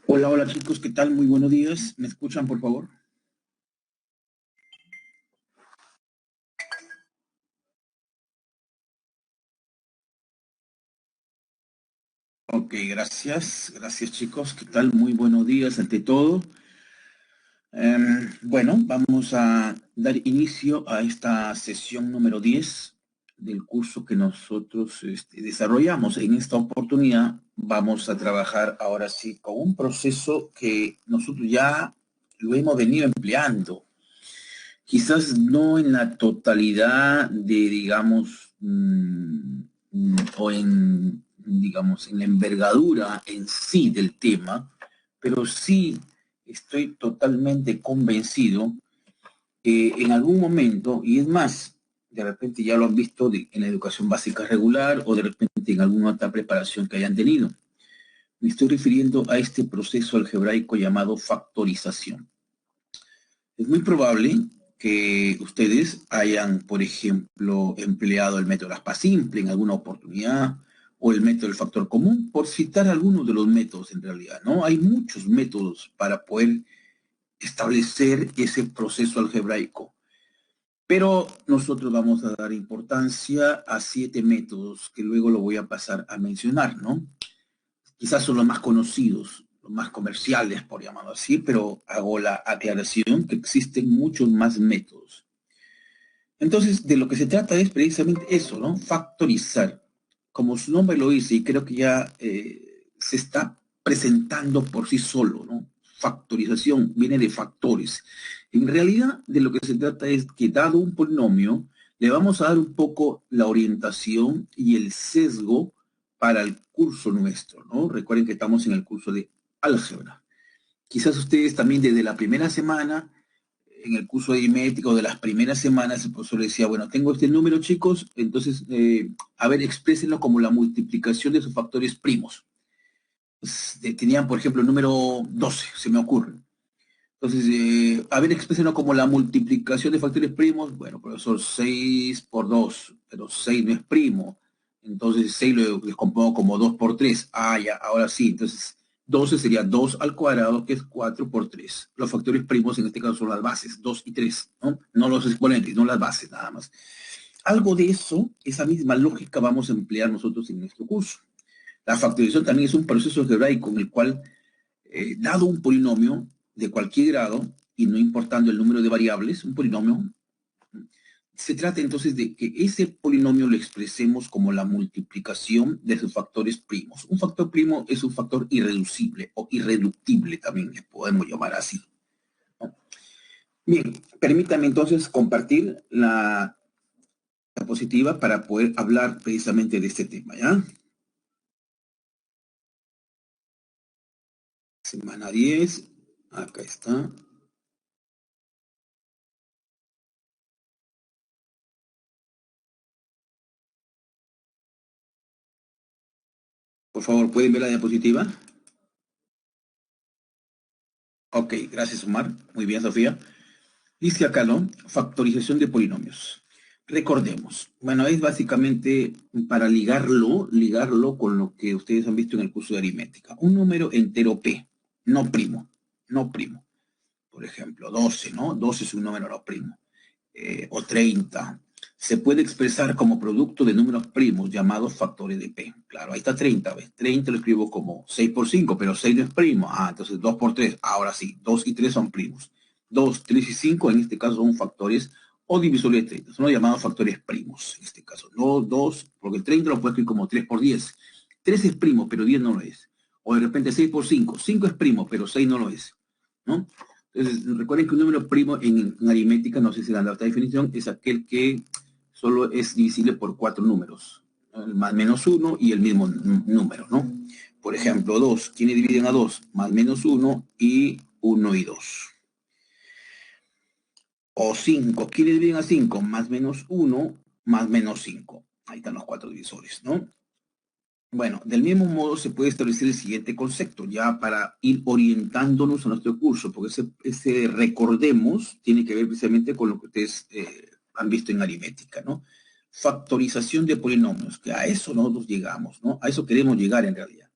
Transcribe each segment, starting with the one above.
Hola, hola chicos, ¿qué tal? Muy buenos días. ¿Me escuchan, por favor? Ok, gracias. Gracias chicos, ¿qué tal? Muy buenos días ante todo. Bueno, vamos a dar inicio a esta sesión número 10 del curso que nosotros desarrollamos. En esta oportunidad vamos a trabajar ahora sí con un proceso que nosotros ya lo hemos venido empleando. Quizás no en la totalidad de, digamos, o en, digamos, en la envergadura en sí del tema, pero sí estoy totalmente convencido que en algún momento, y es más, de repente ya lo han visto en la educación básica regular o de repente en alguna otra preparación que hayan tenido. Me estoy refiriendo a este proceso algebraico llamado factorización. Es muy probable que ustedes hayan, por ejemplo, empleado el método aspa simple en alguna oportunidad o el método del factor común, por citar algunos de los métodos en realidad, ¿no? Hay muchos métodos para poder establecer ese proceso algebraico. Pero nosotros vamos a dar importancia a 7 métodos que luego lo voy a pasar a mencionar, ¿no? Quizás son los más conocidos, los más comerciales, por llamarlo así, pero hago la aclaración que existen muchos más métodos. Entonces, de lo que se trata es precisamente eso, ¿no? Factorizar. Como su nombre lo dice, y creo que ya se está presentando por sí solo, ¿no? Factorización viene de factores. En realidad, de lo que se trata es que, dado un polinomio, le vamos a dar un poco la orientación y el sesgo para el curso nuestro, ¿no? Recuerden que estamos en el curso de álgebra. Quizás ustedes también desde la primera semana, en el curso de aritmética de las primeras semanas, el profesor decía, bueno, tengo este número, chicos, entonces, a ver, exprésenlo como la multiplicación de sus factores primos. Pues, tenían, por ejemplo, el número 12, se me ocurre. Entonces, a ver, exprésenlo como la multiplicación de factores primos. Bueno, profesor, 6 por 2, pero 6 no es primo. Entonces, 6 lo descompongo como 2 por 3. Ah, ya, ahora sí. Entonces, 12 sería 2 al cuadrado, que es 4 por 3. Los factores primos en este caso son las bases, 2 y 3, ¿no? No los exponentes, no las bases, nada más. Algo de eso, esa misma lógica vamos a emplear nosotros en nuestro curso. La factorización también es un proceso algebraico en el cual, dado un polinomio de cualquier grado, y no importando el número de variables, un polinomio, se trata entonces de que ese polinomio lo expresemos como la multiplicación de sus factores primos. Un factor primo es un factor irreducible o irreductible también le podemos llamar así, ¿no? Bien, permítame entonces compartir la diapositiva para poder hablar precisamente de este tema, ¿ya? Semana 10, acá está. Por favor, ¿pueden ver la diapositiva? Ok, gracias, Omar. Muy bien, Sofía. Dice acá, ¿no? Factorización de polinomios. Recordemos, bueno, es básicamente para ligarlo con lo que ustedes han visto en el curso de aritmética. Un número entero P, no primo, no primo. Por ejemplo, 12, ¿no? 12 es un número no primo. O 30. Se puede expresar como producto de números primos llamados factores de P. Claro, ahí está 30, ¿ves? 30 lo escribo como 6 por 5, pero 6 no es primo. Ah, entonces 2 por 3. Ahora sí, 2 y 3 son primos. 2, 3 y 5 en este caso son factores o divisores de 30. Son los llamados factores primos en este caso. No 2, porque el 30 lo puedo escribir como 3 por 10. 3 es primo, pero 10 no lo es. O de repente 6 por 5. 5 es primo, pero 6 no lo es, ¿no? Entonces, recuerden que un número primo en aritmética, no sé si le han dado esta definición, es aquel que solo es divisible por 4 números, ¿no? El más menos 1 y el mismo número, ¿no? Por ejemplo, 2, ¿quiénes dividen a 2? Más menos 1 y 1 y 2. O 5, ¿quiénes dividen a 5? Más menos 1, más menos 5. Ahí están los 4 divisores, ¿no? Bueno, del mismo modo se puede establecer el siguiente concepto, ya para ir orientándonos a nuestro curso, porque ese recordemos tiene que ver precisamente con lo que ustedes han visto en aritmética, ¿no? Factorización de polinomios, que a eso nosotros llegamos, ¿no? A eso queremos llegar en realidad.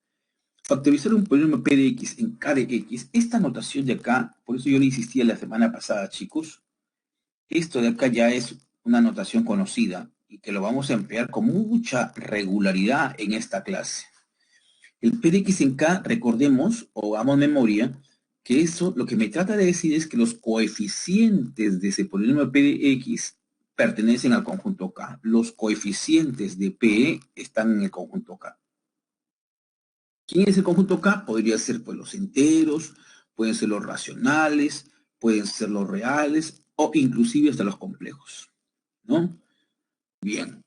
factorizar un polinomio P de X en K de X, esta notación de acá, por eso yo le insistía la semana pasada, chicos, esto de acá ya es una notación conocida y que lo vamos a emplear con mucha regularidad en esta clase. El P de X en K, recordemos, o hagamos memoria, que eso lo que me trata de decir es que los coeficientes de ese polinomio P de X pertenecen al conjunto K. Los coeficientes de P están en el conjunto K. ¿Quién es el conjunto K? Podría ser pues los enteros, pueden ser los racionales, pueden ser los reales o inclusive hasta los complejos, ¿no? Bien.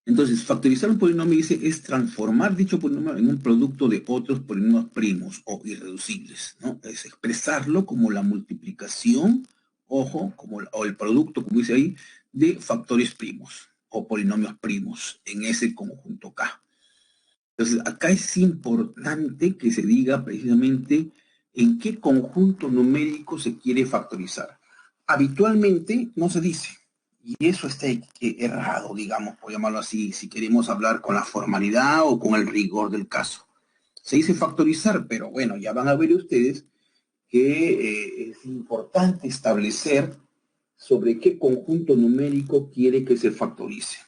Entonces, factorizar un polinomio, dice, es transformar dicho polinomio en un producto de otros polinomios primos o irreducibles, ¿no? Es expresarlo como la multiplicación, ojo, o el producto, como dice ahí, de factores primos o polinomios primos en ese conjunto K. Entonces, acá es importante que se diga precisamente en qué conjunto numérico se quiere factorizar. Habitualmente no se dice, y eso está errado, digamos, por llamarlo así, si queremos hablar con la formalidad o con el rigor del caso. Se dice factorizar, pero bueno, ya van a ver ustedes que es importante establecer sobre qué conjunto numérico quiere que se factorice.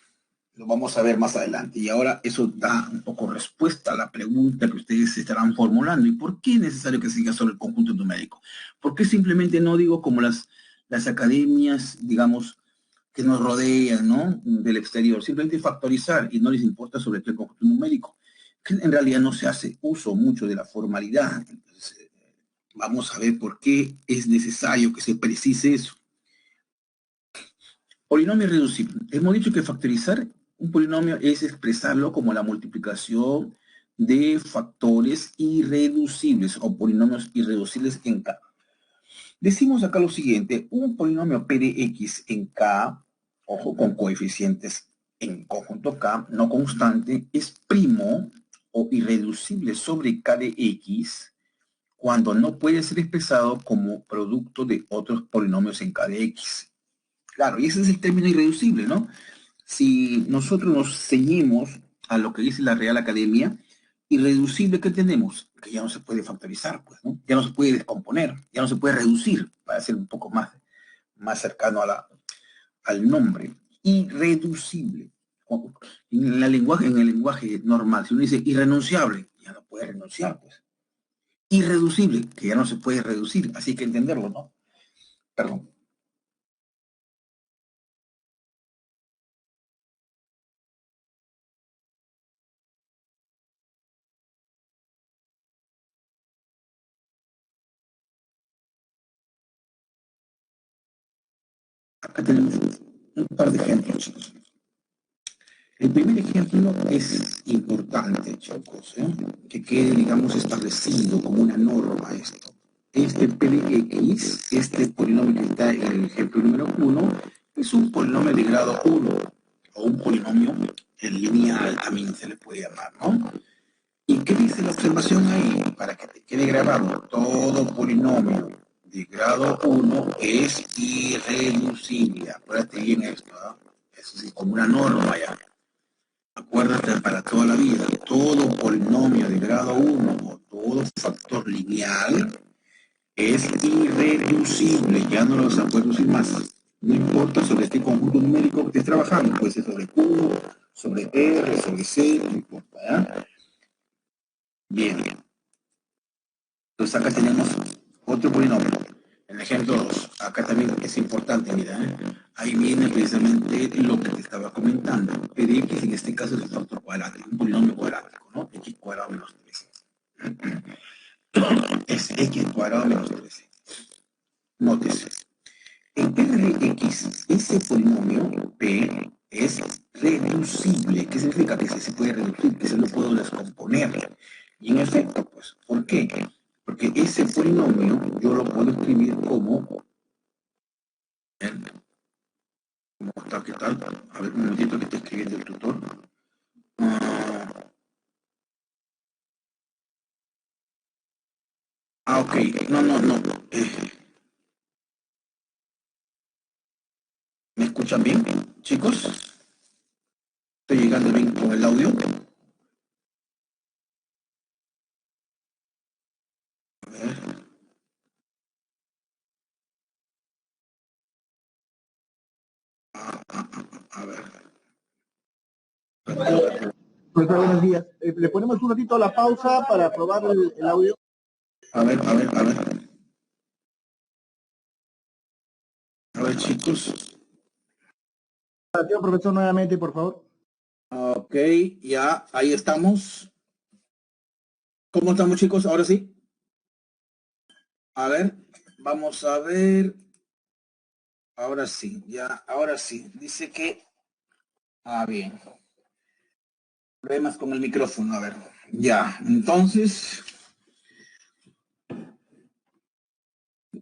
Lo vamos a ver más adelante. Y ahora eso da un poco respuesta a la pregunta que ustedes se estarán formulando. ¿Y por qué es necesario que se diga sobre el conjunto numérico? ¿Por qué simplemente no digo como las academias, digamos, que nos rodean, ¿no? Del exterior? Simplemente factorizar y no les importa sobre todo el conjunto numérico. Que en realidad no se hace uso mucho de la formalidad. Entonces, vamos a ver por qué es necesario que se precise eso. Polinomio irreducible. Hemos dicho que factorizar un polinomio es expresarlo como la multiplicación de factores irreducibles o polinomios irreducibles en K. Decimos acá lo siguiente, un polinomio P de X en K, ojo, con coeficientes en conjunto K, no constante, es primo o irreducible sobre K de X cuando no puede ser expresado como producto de otros polinomios en K de X. Claro, y ese es el término irreducible, ¿no? Si nosotros nos ceñimos a lo que dice la Real Academia, irreducible, ¿qué tenemos? Que ya no se puede factorizar, pues, ¿no? Ya no se puede descomponer, ya no se puede reducir, para ser un poco más cercano al nombre. Irreducible. En el lenguaje normal, si uno dice irrenunciable, ya no puede renunciar, pues. Irreducible, que ya no se puede reducir, así hay que entenderlo, ¿no? Perdón. Acá tenemos un par de ejemplos, chicos. El primer ejemplo es importante, chicos, que quede, digamos, establecido como una norma esto. Este P de X, este polinomio que está en el ejemplo número 1, es un polinomio de grado 1, o un polinomio lineal también se le puede llamar, ¿no? ¿Y qué dice la observación ahí? Para que te quede grabado, todo polinomio de grado 1 es irreducible. Acuérdate bien esto, ¿no? Eso es como una norma ya. Acuérdate para toda la vida, todo polinomio de grado 1 o todo factor lineal es irreducible, ya no lo vas a poder reducir más. No importa sobre este conjunto numérico que estés trabajando, puede ser sobre Q, sobre R, sobre C, no importa, ¿ya? Bien, bien. Entonces acá tenemos otro polinomio. El ejemplo 2. Acá también es importante, mira, ahí viene precisamente lo que te estaba comentando. P de X en este caso es el factor cuadrático, un polinomio cuadrático, ¿no? X cuadrado menos 13. Es X cuadrado menos 13. Nótese. En P de X, ese polinomio P es reducible. ¿Qué significa? Que se puede reducir, que se lo puedo descomponer. Y en efecto, pues, ¿por qué? Porque ese polinomio yo lo puedo escribir como... ¿Cómo está? ¿Qué tal? A ver, un momentito que está escribiendo el tutor. Ok. No, no, no. ¿Me escuchan bien, chicos? ¿Estoy llegando bien con el audio? A ver. Profesor, buenos días. Le ponemos un ratito a la pausa para probar el audio. A ver. A ver, chicos. Gracias, profesor, nuevamente, por favor. Ok, ya, ahí estamos. ¿Cómo estamos, chicos? Ahora sí. A ver, vamos a ver. Ahora sí, ya, ahora sí. Dice que... bien. Problemas con el micrófono, a ver. Ya, entonces...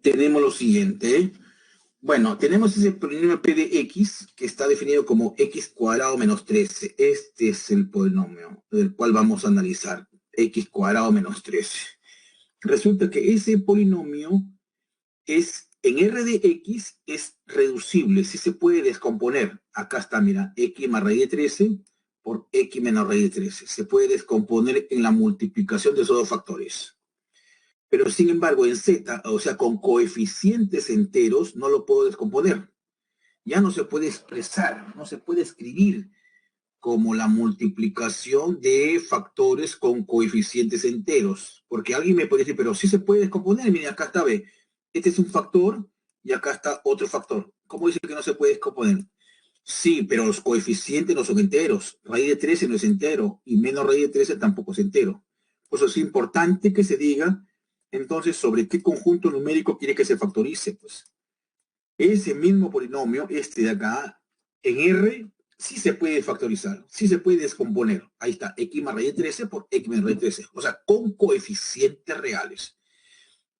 tenemos lo siguiente, ¿eh? Bueno, tenemos ese polinomio P de X que está definido como X cuadrado menos 13. Este es el polinomio del cual vamos a analizar. X cuadrado menos 13. Resulta que ese polinomio es, en R de X, es reducible, sí se puede descomponer. Acá está, mira, X más raíz de 13 por X menos raíz de 13. Se puede descomponer en la multiplicación de esos dos factores. Pero sin embargo, en Z, o sea, con coeficientes enteros, no lo puedo descomponer. Ya no se puede expresar, no se puede escribir como la multiplicación de factores con coeficientes enteros. Porque alguien me puede decir, pero sí se puede descomponer. Mire, acá está, ve, este es un factor y acá está otro factor. ¿Cómo dice que no se puede descomponer? Sí, pero los coeficientes no son enteros. Raíz de 13 no es entero y menos raíz de 13 tampoco es entero. Por eso es importante que se diga entonces sobre qué conjunto numérico quiere que se factorice. Pues ese mismo polinomio, este de acá, en R, sí se puede factorizar, sí se puede descomponer. Ahí está, X más raíz de 13 por X menos raíz de 13. O sea, con coeficientes reales.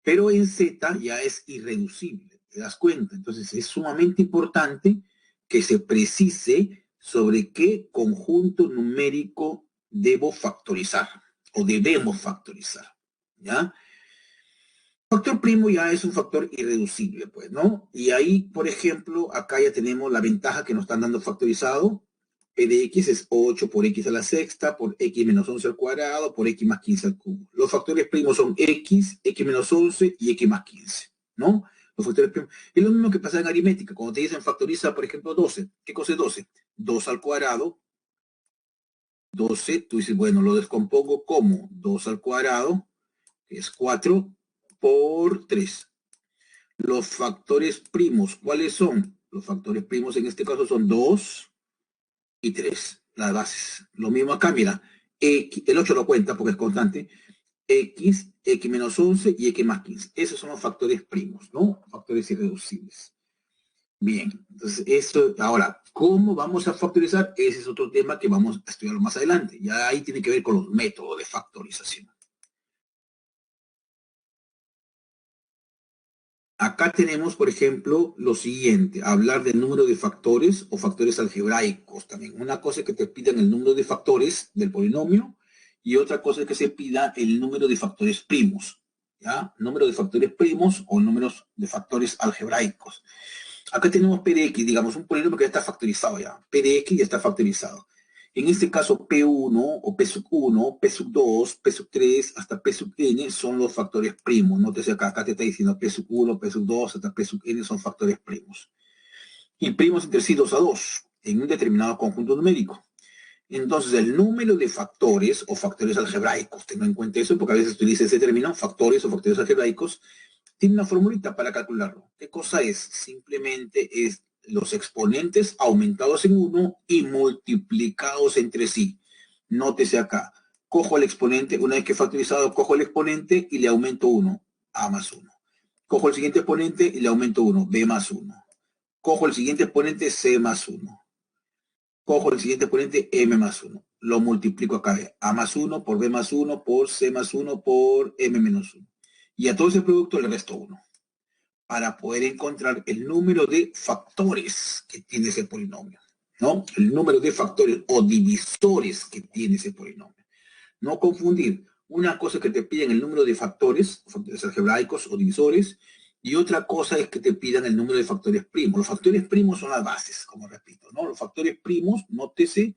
Pero en Z ya es irreducible, ¿te das cuenta? Entonces es sumamente importante que se precise sobre qué conjunto numérico debo factorizar o debemos factorizar, ¿ya? Factor primo ya es un factor irreducible, pues, ¿no? Y ahí, por ejemplo, acá ya tenemos la ventaja que nos están dando factorizado. P de X es 8 por X a la sexta, por X menos 11 al cuadrado, por X más 15 al cubo. Los factores primos son X, X menos 11 y X más 15, ¿no? Los factores primos. Es lo mismo que pasa en aritmética. Cuando te dicen factoriza, por ejemplo, 12. ¿Qué cosa es 12? 2 al cuadrado. 12, tú dices, bueno, lo descompongo como 2 al cuadrado, que es 4, por 3. Los factores primos, ¿cuáles son? Los factores primos en este caso son 2 y 3, las bases. Lo mismo acá, mira, X, el 8 lo cuenta porque es constante, X, X menos 11 y X más 15. Esos son los factores primos, ¿no? Factores irreducibles. Bien, entonces esto, ahora, ¿cómo vamos a factorizar? Ese es otro tema que vamos a estudiar más adelante. Ya ahí tiene que ver con los métodos de factorización. Acá tenemos, por ejemplo, lo siguiente, hablar del número de factores o factores algebraicos también. Una cosa es que te pidan el número de factores del polinomio y otra cosa es que se pida el número de factores primos, ¿ya? Número de factores primos o números de factores algebraicos. Acá tenemos P de X, digamos, un polinomio que ya está factorizado ya. P de X ya está factorizado. En este caso, P1 o P sub 1, P sub 2, P sub 3, hasta P sub n son los factores primos. Nótese acá te está diciendo P sub 1, P sub 2, hasta P sub n son factores primos. Y primos entre sí 2 a 2 en un determinado conjunto numérico. Entonces, el número de factores o factores algebraicos, tengo en cuenta eso porque a veces utiliza ese término, factores o factores algebraicos, tiene una formulita para calcularlo. ¿Qué cosa es? Simplemente es los exponentes aumentados en 1 y multiplicados entre sí. Nótese acá. Cojo el exponente, una vez que he factorizado, cojo el exponente y le aumento 1, A más 1. Cojo el siguiente exponente y le aumento 1, B más 1. Cojo el siguiente exponente, C más 1. Cojo el siguiente exponente, M más 1. Lo multiplico acá. A más 1 por B más 1 por C más 1 por M menos 1. Y a todo ese producto le resto 1. Para poder encontrar el número de factores que tiene ese polinomio, ¿no? El número de factores o divisores que tiene ese polinomio. No confundir. Una cosa es que te piden el número de factores algebraicos o divisores, y otra cosa es que te pidan el número de factores primos. Los factores primos son las bases, como repito, ¿no? Los factores primos, nótese,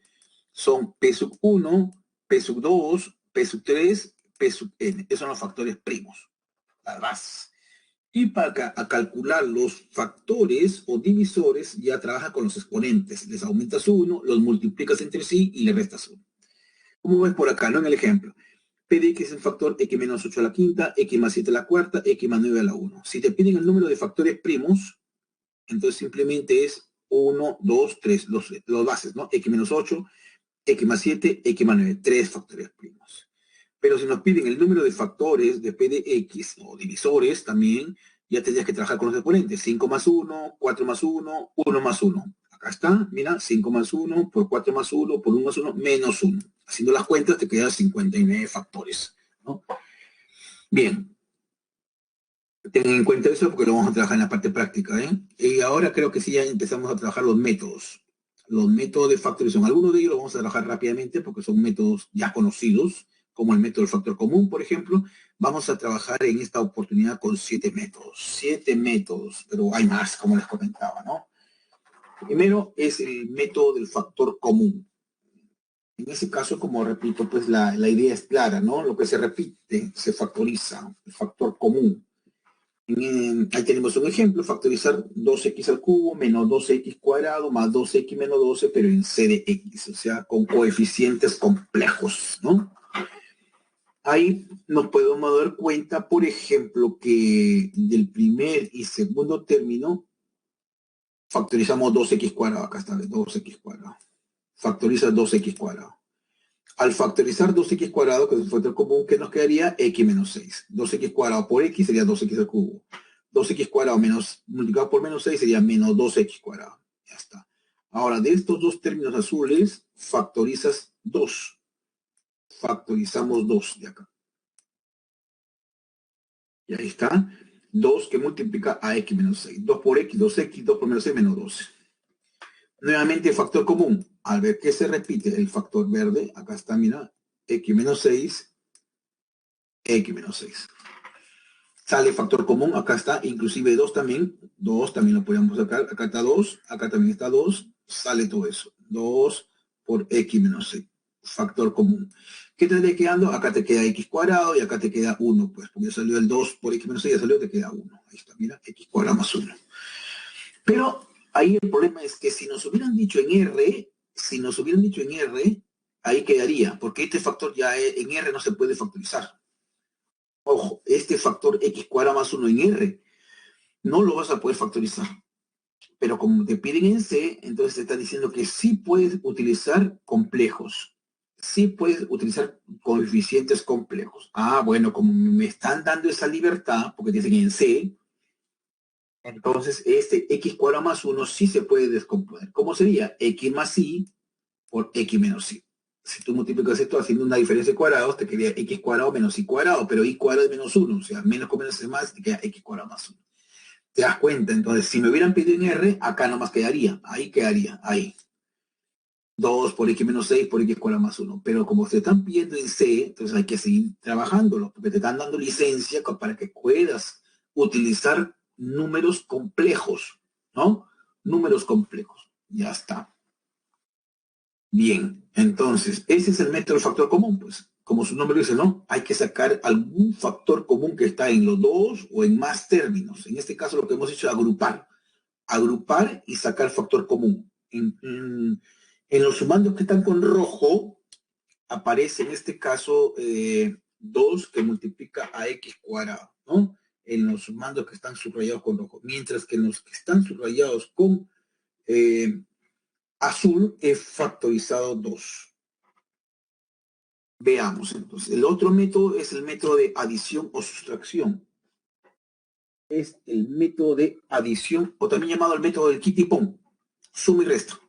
son P sub 1, P sub 2, P sub 3, P sub n. Esos son los factores primos. las bases. Y para calcular los factores o divisores, ya trabaja con los exponentes. Les aumentas uno, los multiplicas entre sí y le restas uno. Como ves por acá, ¿no? En el ejemplo. P de x es un factor x menos 8 a la quinta, x más 7 a la cuarta, x más 9 a la 1. Si te piden el número de factores primos, entonces simplemente es 1, 2, 3, los bases, ¿no? X menos 8, x más 7, x más 9, 3 factores primos. Pero si nos piden el número de factores de P de X, o divisores también, ya tendrías que trabajar con los exponentes. 5 más 1, 4 más 1, 1 más 1. Acá está, mira, 5 más 1, por 4 más 1, por 1 más 1, menos 1. Haciendo las cuentas te quedan 59 factores, ¿no? Bien. Ten en cuenta eso porque lo vamos a trabajar en la parte práctica, ¿eh? Y ahora creo que sí ya empezamos a trabajar los métodos. Los métodos de factorización. Algunos de ellos los vamos a trabajar rápidamente porque son métodos ya conocidos, como el método del factor común, por ejemplo. Vamos a trabajar en esta oportunidad con 7 métodos. 7 métodos, pero hay más, como les comentaba, ¿no? Primero es el método del factor común. En ese caso, como repito, pues la idea es clara, ¿no? Lo que se repite se factoriza, el factor común. Ahí tenemos un ejemplo, factorizar 2x al cubo menos 2x cuadrado más 2x menos 12, pero en c de x, o sea, con coeficientes complejos, ¿no? Ahí nos podemos dar cuenta, por ejemplo, que del primer y segundo término factorizamos 2x cuadrado, acá está, 2x cuadrado. Factoriza 2x cuadrado. Al factorizar 2x cuadrado, que es el factor común, ¿qué nos quedaría? X menos 6. 2x cuadrado por x sería 2x al cubo. 2x cuadrado menos, multiplicado por menos 6 sería menos 2x cuadrado. Ya está. Ahora, de estos dos términos azules, factorizas 2. Factorizamos 2 de acá. Y ahí está. 2 que multiplica a x menos 6. 2 por x, 2x, 2 por menos 6, menos 12. Nuevamente, factor común. Al ver que se repite el factor verde, acá está, mira, x menos 6, x menos 6. Sale factor común, acá está, inclusive 2 también lo podemos sacar, acá está 2, acá también está 2, sale todo eso. 2 por x menos 6, factor común. ¿Qué te estaría quedando? Acá te queda x cuadrado y acá te queda 1, pues, porque salió el 2 por x menos 6, ya salió, te queda 1. Ahí está, mira, x cuadrado más 1. Pero ahí el problema es que si nos hubieran dicho en R, ahí quedaría, porque este factor ya en R no se puede factorizar. Ojo, este factor x cuadrado más 1 en R no lo vas a poder factorizar. Pero como te piden en C, entonces te está diciendo que sí puedes utilizar complejos. Sí puedes utilizar coeficientes complejos. Ah, bueno, como me están dando esa libertad, porque te dicen en C, entonces este x cuadrado más 1 sí se puede descomponer. ¿Cómo sería? X más y por x menos y. Si tú multiplicas esto haciendo una diferencia de cuadrados, te quedaría x cuadrado menos y cuadrado, pero y cuadrado es menos 1, o sea, menos con menos es más, te queda x cuadrado más 1. ¿Te das cuenta? Entonces, si me hubieran pedido en R, acá nomás quedaría, ahí. 2 por x menos 6 por x cuadrado más 1. Pero como se están pidiendo en C, entonces hay que seguir trabajándolo, porque te están dando licencia para que puedas utilizar números complejos, ¿no? Números complejos. Ya está. Bien, entonces, ese es el método del factor común, pues. Como su nombre dice, ¿no? Hay que sacar algún factor común que está en los dos o en más términos. En este caso lo que hemos hecho es agrupar. Agrupar y sacar factor común. En los sumandos que están con rojo, aparece en este caso 2 que multiplica a x cuadrado, ¿no? En los sumandos que están subrayados con rojo. Mientras que en los que están subrayados con azul es factorizado 2. Veamos entonces. El otro método es el método de adición o sustracción. Es el método de adición, o también llamado el método del Kitty-Pong. Suma y resta.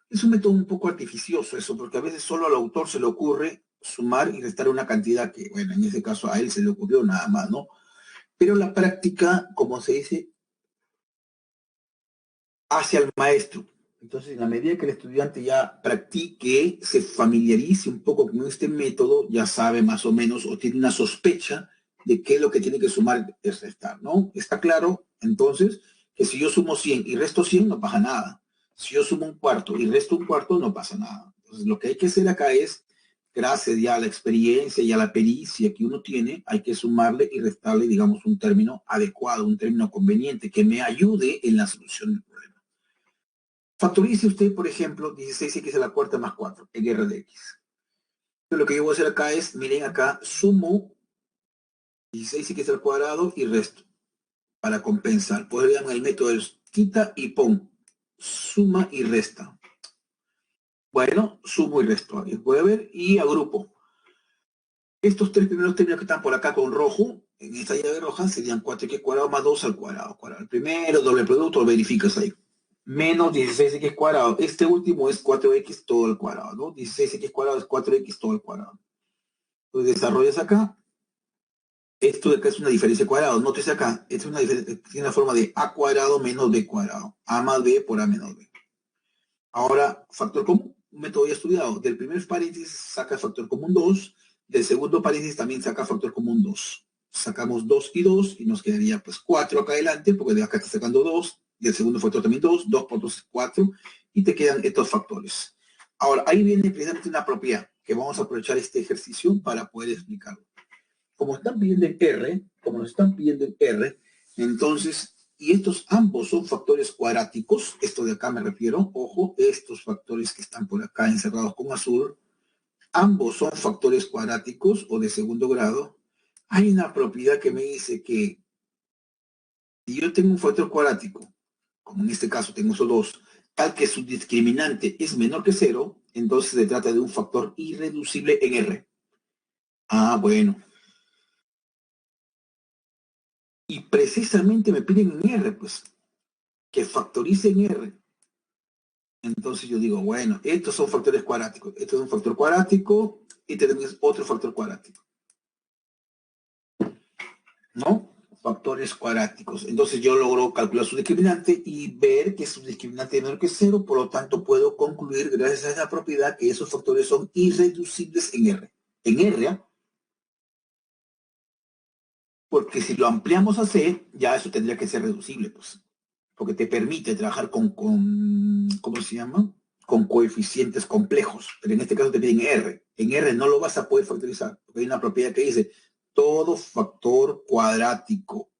Es un método un poco artificioso eso, porque a veces solo al autor se le ocurre sumar y restar una cantidad que, bueno, en ese caso a él se le ocurrió nada más, ¿no? Pero la práctica, como se dice, hacia el maestro. Entonces, en la medida que el estudiante ya practique, se familiarice un poco con este método, ya sabe más o menos o tiene una sospecha de qué es lo que tiene que sumar y restar, ¿no? Está claro, entonces, que si yo sumo 100 y resto 100, no pasa nada. Si yo sumo un cuarto y resto un cuarto, no pasa nada. Entonces, lo que hay que hacer acá es gracias ya a la experiencia y a la pericia que uno tiene, hay que sumarle y restarle, digamos, un término adecuado, un término conveniente que me ayude en la solución del problema. Factorice usted, por ejemplo, 16x a la cuarta más 4 en R de X. Entonces, lo que yo voy a hacer acá es, miren acá, sumo 16x al cuadrado y resto para compensar. Podrían el método es quita y pon, suma y resta. Bueno, sumo y resto. Ahí puede ver y agrupo. Estos tres primeros términos que están por acá con rojo, en esta llave roja, serían 4x cuadrado más 2 al cuadrado. El primero, doble producto, lo verificas ahí. Menos 16x cuadrado. Este último es 4x todo al cuadrado, ¿no? 16x cuadrado es 4x todo al cuadrado. Entonces desarrollas acá. Esto de acá es una diferencia de cuadrado. Nótese acá, esta es una diferencia, tiene la forma de a cuadrado menos b cuadrado. A más b por a menos b. Ahora, factor común, un método ya estudiado. Del primer paréntesis saca factor común 2. Del segundo paréntesis también saca factor común 2. Sacamos 2 y 2 y nos quedaría pues 4 acá adelante, porque de acá está sacando 2. Del segundo factor también 2. 2 por 2 es 4. Y te quedan estos factores. Ahora, ahí viene precisamente una propiedad que vamos a aprovechar este ejercicio para poder explicarlo. Como están pidiendo en R, entonces, y estos ambos son factores cuadráticos, esto de acá me refiero, ojo, estos factores que están por acá encerrados con azul, ambos son factores cuadráticos o de segundo grado. Hay una propiedad que me dice que si yo tengo un factor cuadrático, como en este caso tengo esos dos, tal que su discriminante es menor que 0, entonces se trata de un factor irreducible en R. Ah, bueno. Y precisamente me piden en R, pues, que factorice en R. Entonces yo digo, bueno, estos son factores cuadráticos. Esto es un factor cuadrático y tenemos otro factor cuadrático. ¿No? Factores cuadráticos. Entonces yo logro calcular su discriminante y ver que su discriminante es menor que 0, por lo tanto puedo concluir, gracias a esa propiedad, que esos factores son irreducibles en R. En R, porque si lo ampliamos a C, ya eso tendría que ser reducible, pues. Porque te permite trabajar con ¿cómo se llama? Con coeficientes complejos. Pero en este caso te piden R. En R no lo vas a poder factorizar, porque hay una propiedad que dice todo factor cuadrático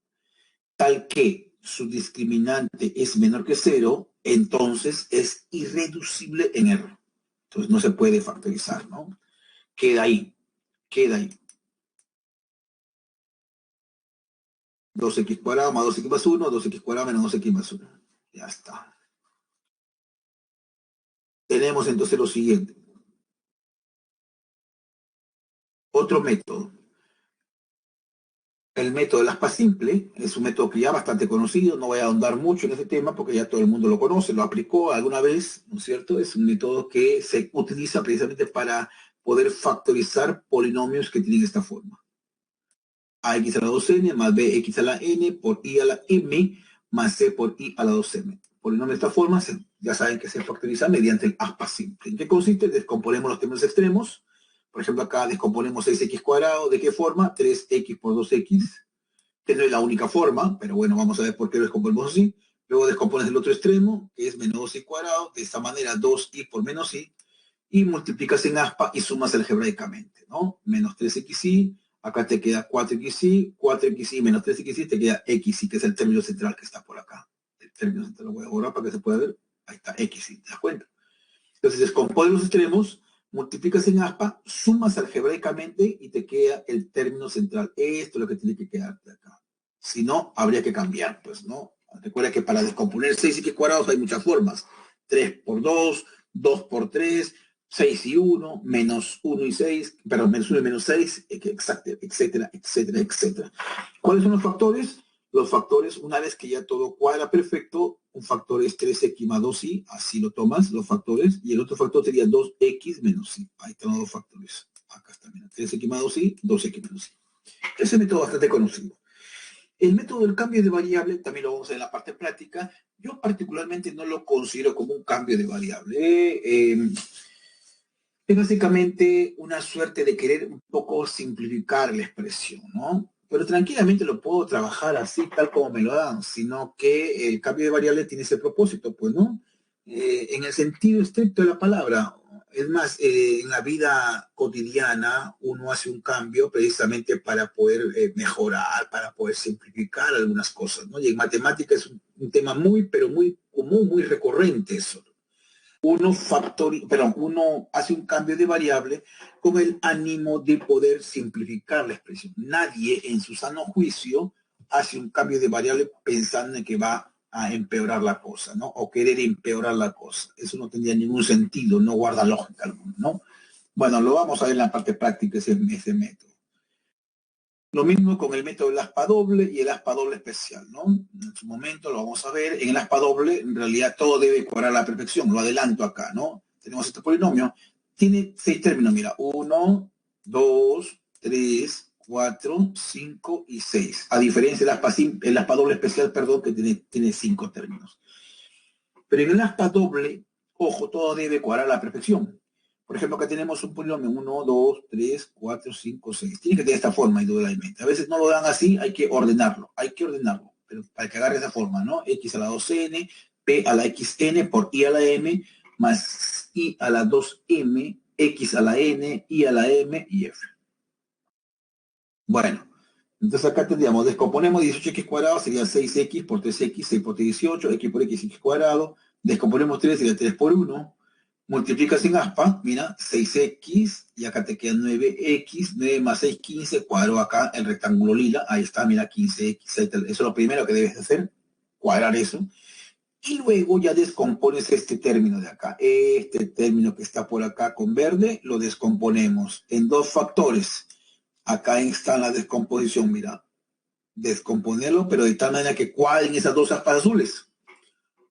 tal que su discriminante es menor que 0, entonces es irreducible en R. Entonces no se puede factorizar, ¿no? Queda ahí. 2x cuadrado más 2x más 1, 2x cuadrado menos 2x más 1. Ya está. Tenemos entonces lo siguiente. Otro método. El método del aspa simple es un método que ya bastante conocido, no voy a ahondar mucho en ese tema porque ya todo el mundo lo conoce, lo aplicó alguna vez, ¿no es cierto? Es un método que se utiliza precisamente para poder factorizar polinomios que tienen esta forma. AX a la 2n más BX a la n por I a la m más C por I a la 2m. Polinomio de esta forma, ya saben que se factoriza mediante el aspa simple. ¿En qué consiste? Descomponemos los términos extremos. Por ejemplo, acá descomponemos 6x cuadrado. ¿De qué forma? 3x por 2x, que no es la única forma, pero bueno, vamos a ver por qué lo descomponemos así. Luego descompones el otro extremo, que es menos 2y cuadrado. De esta manera, 2y por menos y. Y multiplicas en aspa y sumas algebraicamente, ¿no? Menos 3xy, acá te queda 4xy, 4xy menos 3xy, te queda xy, que es el término central que está por acá. El término central lo voy a borrar para que se pueda ver. Ahí está, xy, ¿te das cuenta? Entonces descompones los extremos, multiplicas en aspa, sumas algebraicamente y te queda el término central. Esto es lo que tiene que quedarte acá. Si no, habría que cambiar, pues, ¿no? Recuerda que para descomponer 6x cuadrados hay muchas formas. 3 por 2, 2 por 3, 6 y 1, menos 1 y 6, perdón, menos 1 y menos 6, etcétera, etcétera, etcétera. ¿Cuáles son los factores? Los factores, una vez que ya todo cuadra perfecto, un factor es 3x más 2y, así lo tomas, los factores, y el otro factor sería 2x menos y. Ahí están los dos factores. Acá está, mira, 3x más 2y, 2x menos y. Ese método bastante conocido. El método del cambio de variable, también lo vamos a ver en la parte práctica. Yo particularmente no lo considero como un cambio de variable. Es básicamente una suerte de querer un poco simplificar la expresión, ¿no? Pero tranquilamente lo puedo trabajar así, tal como me lo dan, sino que el cambio de variable tiene ese propósito, pues, ¿no? En el sentido estricto de la palabra, Es más, en la vida cotidiana uno hace un cambio precisamente para poder mejorar, para poder simplificar algunas cosas, ¿no? Y en matemáticas es un tema muy, pero muy común, muy recurrente eso. Uno hace un cambio de variable con el ánimo de poder simplificar la expresión. Nadie en su sano juicio hace un cambio de variable pensando en que va a empeorar la cosa, ¿no? O querer empeorar la cosa. Eso no tendría ningún sentido, no guarda lógica alguna, ¿no? Bueno, lo vamos a ver en la parte práctica, ese método. Lo mismo con el método del aspa doble y el aspa doble especial, ¿no? En su momento lo vamos a ver. En el aspa doble, en realidad todo debe cuadrar a la perfección. Lo adelanto acá, ¿no? Tenemos este polinomio. Tiene 6 términos, mira. 1, 2, 3, 4, 5 y 6. A diferencia del aspa doble especial, perdón, que tiene 5 términos. Pero en el aspa doble, ojo, todo debe cuadrar a la perfección. Por ejemplo, acá tenemos un polinomio 1, 2, 3, 4, 5, 6. Tiene que tener esta forma indudablemente. A veces no lo dan así, hay que ordenarlo. Pero para que agarre esa forma, ¿no? X a la 2n, P a la xn por I a la m, más I a la 2m, X a la n, I a la m y F. Bueno, entonces acá tendríamos, descomponemos 18x cuadrado, sería 6x por 3x, 6 por 3, 18, x por x cuadrado. Descomponemos 3, sería 3 por 1. Multiplicas en aspa, mira, 6x, y acá te queda 9x, 9 más 6, 15, cuadro acá el rectángulo lila, ahí está, mira, 15x, eso es lo primero que debes hacer, cuadrar eso, y luego ya descompones este término de acá, este término que está por acá con verde, lo descomponemos en 2 factores, acá está la descomposición, mira, descomponerlo, pero de tal manera que cuadren esas 2 aspas azules,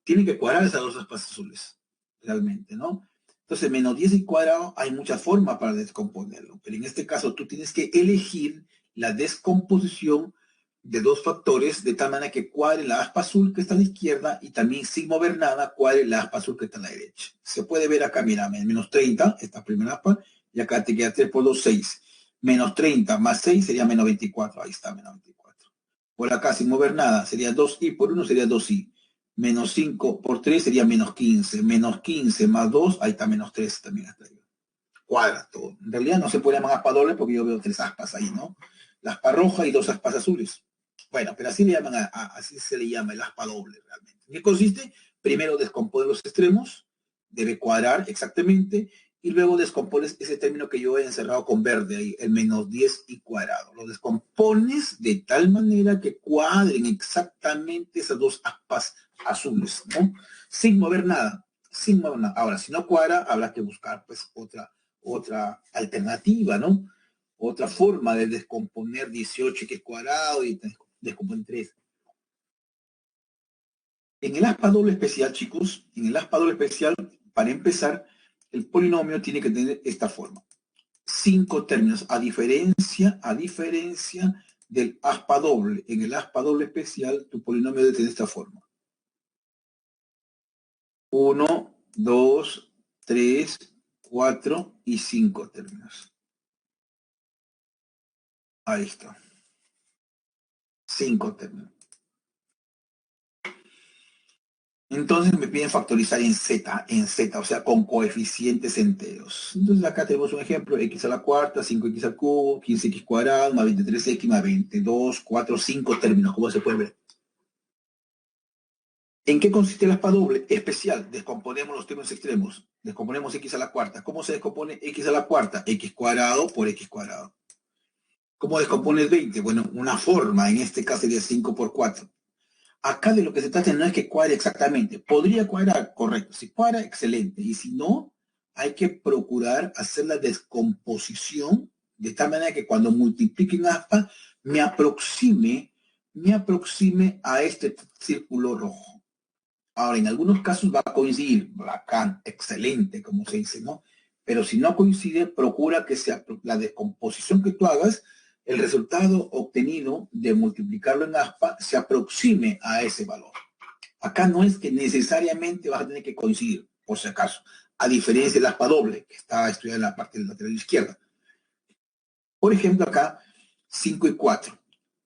tienen que cuadrar esas 2 aspas azules, realmente, ¿no? Entonces, menos 10 y cuadrado, hay muchas formas para descomponerlo, pero en este caso tú tienes que elegir la descomposición de 2 factores de tal manera que cuadre la aspa azul que está a la izquierda y también sin mover nada cuadre la aspa azul que está a la derecha. Se puede ver acá, mira, menos 30, esta primera aspa, y acá te queda 3 por 2, 6. Menos 30 más 6 sería menos 24, ahí está, menos 24. Por acá, sin mover nada, sería 2i por 1 sería 2i. Menos 5 por 3 sería menos 15. Menos 15 más 2, ahí está menos 3 también hasta ahí. Cuadra todo. En realidad no se puede llamar aspa doble porque yo veo 3 aspas ahí, ¿no? La aspa roja y 2 aspas azules. Bueno, pero así así se le llama el aspa doble realmente. ¿En qué consiste? Primero descompone los extremos, debe cuadrar exactamente, y luego descompones ese término que yo he encerrado con verde ahí, el menos 10 y cuadrado. Lo descompones de tal manera que cuadren exactamente esas 2 aspas azules, ¿no? Sin mover nada, sin mover nada. Ahora, si no cuadra, habrá que buscar pues otra alternativa, ¿no? Otra forma de descomponer 18x cuadrado y descomponer 3. En el aspa doble especial, chicos, en el aspa doble especial, para empezar, el polinomio tiene que tener esta forma. 5 términos, a diferencia del aspa doble. En el aspa doble especial, tu polinomio debe tener esta forma. 1, 2, 3, 4 y 5 términos. Ahí está. 5 términos. Entonces me piden factorizar en z, o sea, con coeficientes enteros. Entonces acá tenemos un ejemplo, x a la cuarta, 5x al cubo, 15x cuadrado, más 23x, más 22, 4, 5 términos, como se puede ver. ¿En qué consiste el aspa doble? Especial, descomponemos los términos extremos. Descomponemos x a la cuarta. ¿Cómo se descompone x a la cuarta? X cuadrado por x cuadrado. ¿Cómo descompones 20? Bueno, una forma, en este caso sería 5 por 4. Acá de lo que se trata no es que cuadre exactamente. Podría cuadrar, correcto. Si cuadra, excelente. Y si no, hay que procurar hacer la descomposición de tal manera que cuando multiplique en aspa, me aproxime a este círculo rojo. Ahora, en algunos casos va a coincidir. Bacán, excelente, como se dice, ¿no? Pero si no coincide, procura que sea la descomposición que tú hagas, el resultado obtenido de multiplicarlo en aspa se aproxime a ese valor. Acá no es que necesariamente vas a tener que coincidir, por si acaso, a diferencia del aspa doble, que está estudiada en la parte del lateral izquierda. Por ejemplo, acá 5 y 4,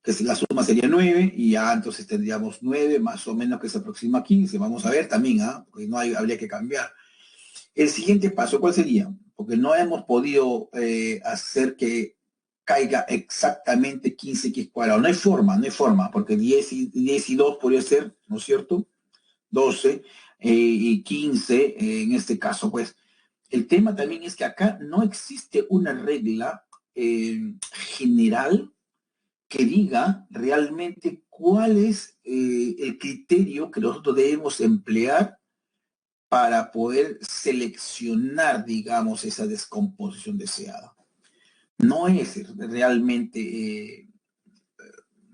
que la suma sería 9, y ya entonces tendríamos 9 más o menos que se aproxima a 15. Vamos a ver también, porque no habría que cambiar. El siguiente paso, ¿cuál sería? Porque no hemos podido hacer que caiga exactamente 15x cuadrado. No hay forma, porque 10 y 2 podría ser, ¿no es cierto? 12 y 15 en este caso, pues. El tema también es que acá no existe una regla general que diga realmente cuál es el criterio que nosotros debemos emplear para poder seleccionar, digamos, esa descomposición deseada. No es realmente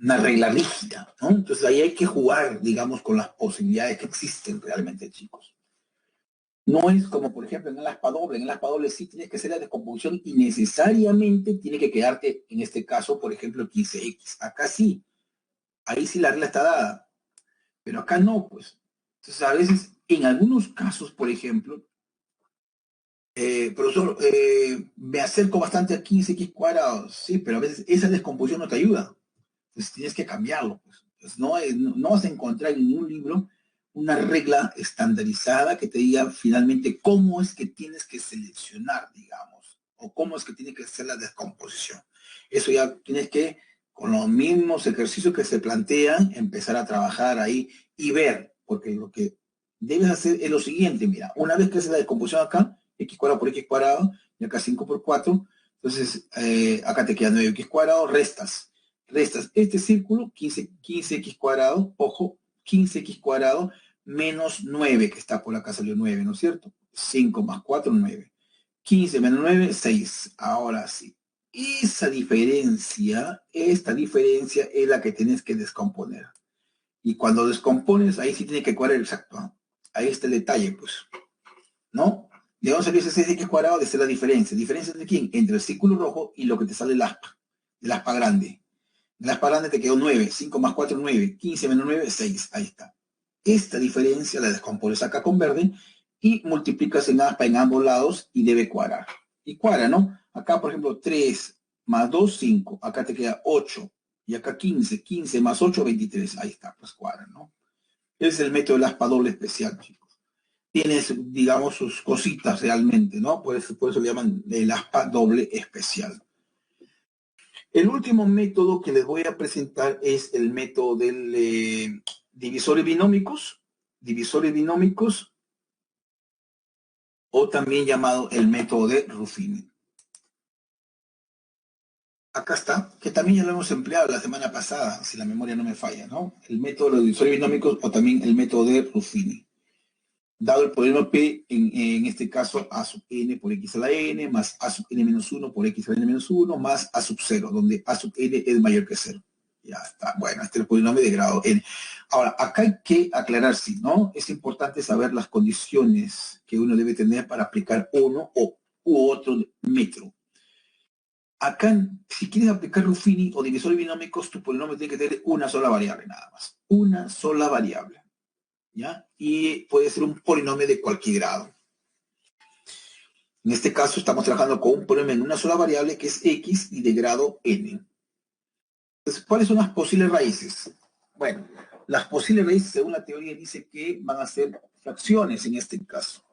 una regla rígida, ¿no? Entonces ahí hay que jugar, digamos, con las posibilidades que existen realmente, chicos. No es como, por ejemplo, en el aspa doble. En el aspa doble sí tienes que hacer la descomposición y necesariamente tiene que quedarte, en este caso, por ejemplo, 15x. Acá sí. Ahí sí la regla está dada. Pero acá no, pues. Entonces, a veces, en algunos casos, por ejemplo, profesor, me acerco bastante a 15x cuadrados. Sí, pero a veces esa descomposición no te ayuda. Entonces tienes que cambiarlo. Pues. Entonces, no vas a encontrar en ningún libro una regla estandarizada que te diga finalmente cómo es que tienes que seleccionar, digamos, o cómo es que tiene que ser la descomposición. Eso ya tienes que, con los mismos ejercicios que se plantean, empezar a trabajar ahí y ver, porque lo que debes hacer es lo siguiente, mira, una vez que haces la descomposición acá, x cuadrado por x cuadrado, y acá 5 por 4, entonces acá te queda 9x cuadrado, restas este círculo, 15x cuadrado, ojo, 15x cuadrado menos 9, que está por acá salió 9, ¿no es cierto? 5 más 4, 9. 15 menos 9, 6. Ahora sí. Esta diferencia es la que tienes que descomponer. Y cuando descompones, ahí sí tiene que cuadrar exacto, ¿no? Ahí está el detalle, pues. ¿No? ¿De dónde salió ese 6x cuadrado? De ser la diferencia. ¿Diferencia de quién? Entre el círculo rojo y lo que te sale el aspa grande. El aspa grande te quedó 9, 5 más 4, 9, 15 menos 9, 6, ahí está. Esta diferencia la descompones acá con verde y multiplicas en aspa en ambos lados y debe cuadrar. Y cuadra, ¿no? Acá, por ejemplo, 3 más 2, 5, acá te queda 8, y acá 15, 15 más 8, 23, ahí está, pues cuadra, ¿no? Ese es el método del aspa doble especial, chicos. Tienes, digamos, sus cositas realmente, ¿no? Por eso le llaman el aspa doble especial. El último método que les voy a presentar es el método del divisores binómicos, o también llamado el método de Ruffini. Acá está, que también ya lo hemos empleado la semana pasada, si la memoria no me falla, ¿no? El método de los divisores binómicos o también el método de Ruffini. Dado el polinomio P, en este caso A sub n por x a la n, más A sub n menos 1 por x a la n menos 1, más A sub 0, donde A sub n es mayor que 0. Ya está. Bueno, este es el polinomio de grado n. Ahora, acá hay que aclarar, sí, ¿no? Es importante saber las condiciones que uno debe tener para aplicar uno u otro método. Acá, si quieres aplicar Ruffini o divisores binómicos, tu polinomio tiene que tener una sola variable, nada más. Una sola variable. ¿Ya? Y puede ser un polinomio de cualquier grado. En este caso estamos trabajando con un polinomio en una sola variable que es x y de grado n. Entonces, ¿cuáles son las posibles raíces? Bueno, las posibles raíces según la teoría dice que van a ser fracciones en este caso,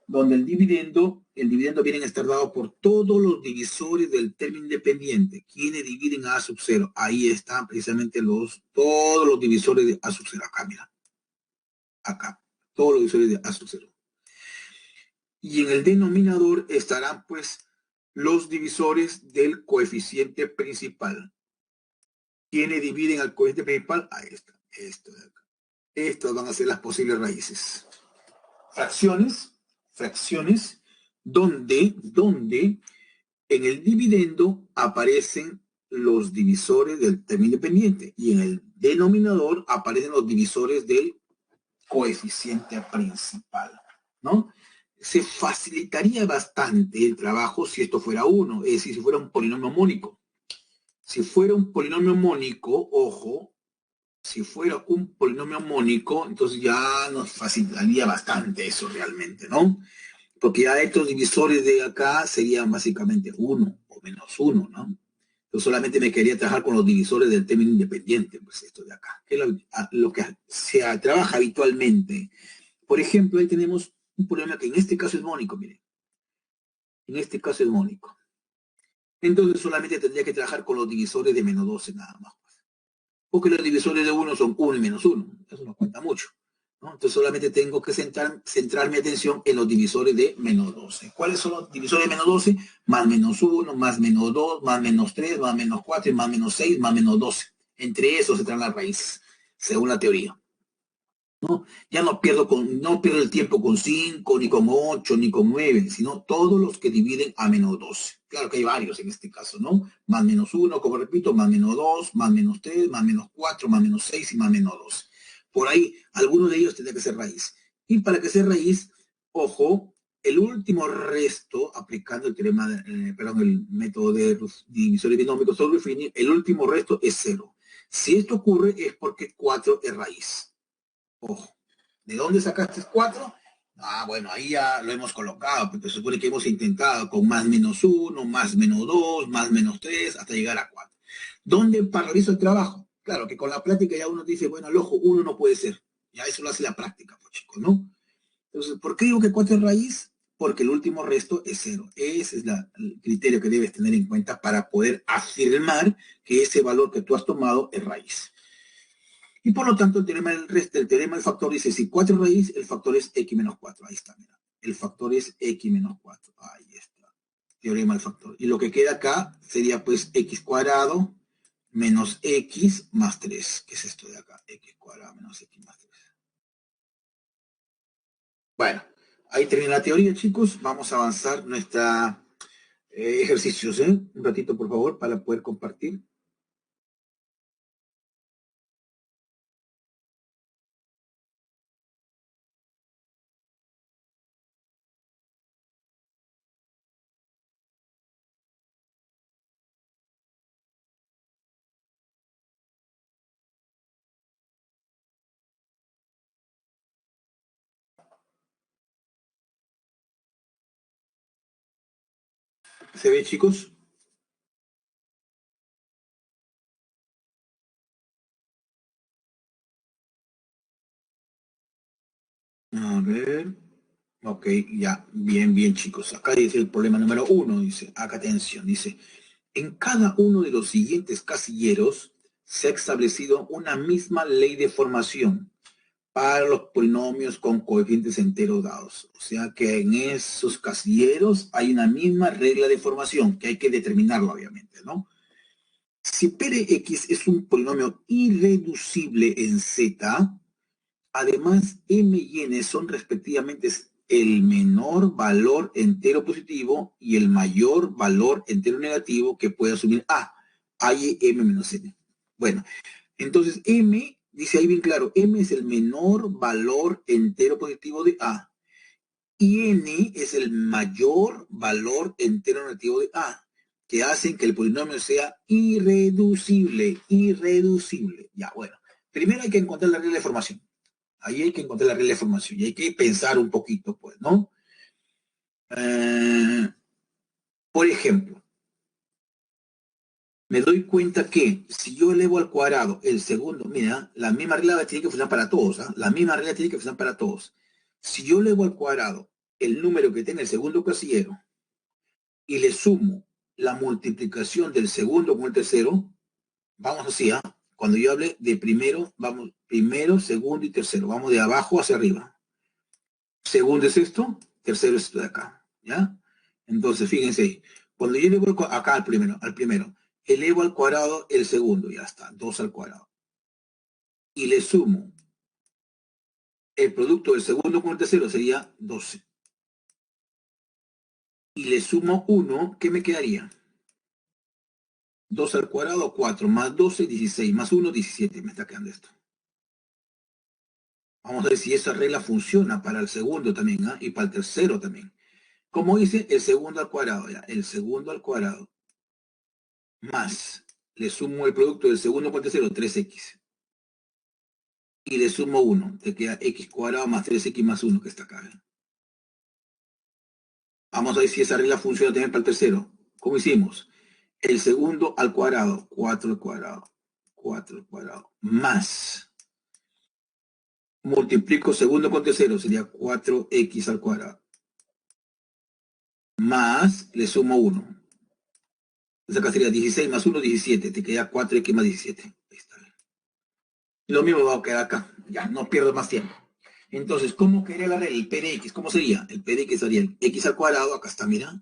donde el dividendo viene a estar dado por todos los divisores del término independiente. ¿Quiénes dividen a sub 0? Ahí están precisamente todos los divisores de a sub 0. Acá, mira. Acá. Todos los divisores de a sub 0. Y en el denominador estarán, pues, los divisores del coeficiente principal. ¿Quiénes dividen al coeficiente principal? Ahí está. Esto de acá. Estas van a ser las posibles raíces. Fracciones, donde en el dividendo aparecen los divisores del término independiente y en el denominador aparecen los divisores del coeficiente principal, ¿no? Se facilitaría bastante el trabajo si esto fuera 1, es decir, si fuera un polinomio mónico. Si fuera un polinomio mónico, ojo, si fuera un polinomio mónico, entonces ya nos facilitaría bastante eso realmente, ¿no? Porque ya estos divisores de acá serían básicamente 1 o menos 1, ¿no? Yo solamente me quería trabajar con los divisores del término independiente, pues esto de acá, que es lo que se trabaja habitualmente. Por ejemplo, ahí tenemos Un polinomio que en este caso es mónico, miren. En este caso es mónico. Entonces solamente tendría que trabajar con los divisores de menos 12 nada más. Porque los divisores de 1 son 1 y menos 1. Eso no cuenta mucho, ¿no? Entonces solamente tengo que centrar mi atención en los divisores de menos 12. ¿Cuáles son los divisores de menos 12? Más menos 1, más menos 2, más menos 3, más menos 4, y más menos 6, más menos 12. Entre esos entran las raíces, según la teoría. ¿No? Ya no pierdo el tiempo con 5, ni con 8, ni con 9, sino todos los que dividen a menos 12. Claro que hay varios en este caso, ¿no? Más menos 1, como repito, más menos 2, más menos 3, más menos 4, más menos 6 y más menos 12. Por ahí, alguno de ellos tendría que ser raíz. Y para que sea raíz, ojo, el último resto, aplicando el teorema, el método de divisores binómicos, el último resto es 0. Si esto ocurre es porque 4 es raíz. Ojo, ¿de dónde sacaste 4? Ah, bueno, ahí ya lo hemos colocado, porque se supone que hemos intentado con más menos 1, más menos 2, más menos 3, hasta llegar a 4. ¿Dónde paralizo el trabajo? Claro, que con la práctica ya uno dice, bueno, al ojo, 1 no puede ser. Ya eso lo hace la práctica, pues chicos, ¿no? Entonces, ¿por qué digo que 4 es raíz? Porque el último resto es 0. Ese es el criterio que debes tener en cuenta para poder afirmar que ese valor que tú has tomado es raíz. Y por lo tanto, el teorema del factor dice, si 4 es raíz, el factor es x menos 4. Ahí está, mira. El factor es x menos 4. Ahí está. Teorema del factor. Y lo que queda acá sería pues x cuadrado menos x más 3. ¿Qué es esto de acá? X cuadrado menos x más 3. Bueno, ahí termina la teoría, chicos. Vamos a avanzar nuestra ejercicios, ¿eh? Un ratito, por favor, para poder compartir. ¿Se ve, chicos? A ver. Ok, ya, bien, bien, chicos. Acá dice el problema número 1, dice, acá atención, dice, en cada uno de los siguientes casilleros se ha establecido una misma ley de formación para los polinomios con coeficientes enteros dados. O sea que en esos casilleros hay una misma regla de formación que hay que determinarla, obviamente, ¿no? Si Px es un polinomio irreducible en Z, además, m y n son respectivamente el menor valor entero positivo y el mayor valor entero negativo que puede asumir A. Hay m menos n. Bueno, entonces m, dice ahí bien claro, m es el menor valor entero positivo de A. Y n es el mayor valor entero negativo de A, que hacen que el polinomio sea irreducible. Ya, bueno. Primero hay que encontrar la regla de formación. Ahí hay que encontrar la regla de formación y hay que pensar un poquito, pues, ¿no? Por ejemplo, me doy cuenta que si yo elevo al cuadrado el segundo, mira, la misma regla tiene que funcionar para todos, ¿eh? La misma regla tiene que funcionar para todos. Si yo elevo al cuadrado el número que tiene el segundo casillero y le sumo la multiplicación del segundo con el tercero, vamos así, ¿eh? Cuando yo hable de primero, vamos primero, segundo y tercero, vamos de abajo hacia arriba. Segundo es esto, tercero es esto de acá, ¿ya? Entonces, fíjense ahí. Cuando yo elevo acá al primero, elevo al cuadrado el segundo, ya está, 2 al cuadrado. Y le sumo el producto del segundo con el tercero, sería 12. Y le sumo 1, ¿qué me quedaría? 2 al cuadrado, 4, más 12, 16, más 1, 17, me está quedando esto. Vamos a ver si esa regla funciona para el segundo también, ¿eh? Y para el tercero también. Como dice, el segundo al cuadrado, ya, el segundo al cuadrado. Más, le sumo el producto del segundo con el tercero, 3x. Y le sumo 1, te queda x cuadrado más 3x más 1, que está acá. Vamos a ver si esa regla funciona también para el tercero. ¿Cómo hicimos? El segundo al cuadrado, 4 al cuadrado, 4 al cuadrado, más multiplico segundo con tercero, sería 4x al cuadrado. Más, le sumo 1. Entonces acá sería 16 más 1, 17. Te queda 4x más 17. Ahí está. Lo mismo va a quedar acá. Ya, no pierdo más tiempo. Entonces, ¿cómo quedaría la regla? El p de x, ¿cómo sería? El p de x sería el x al cuadrado, acá está, mira.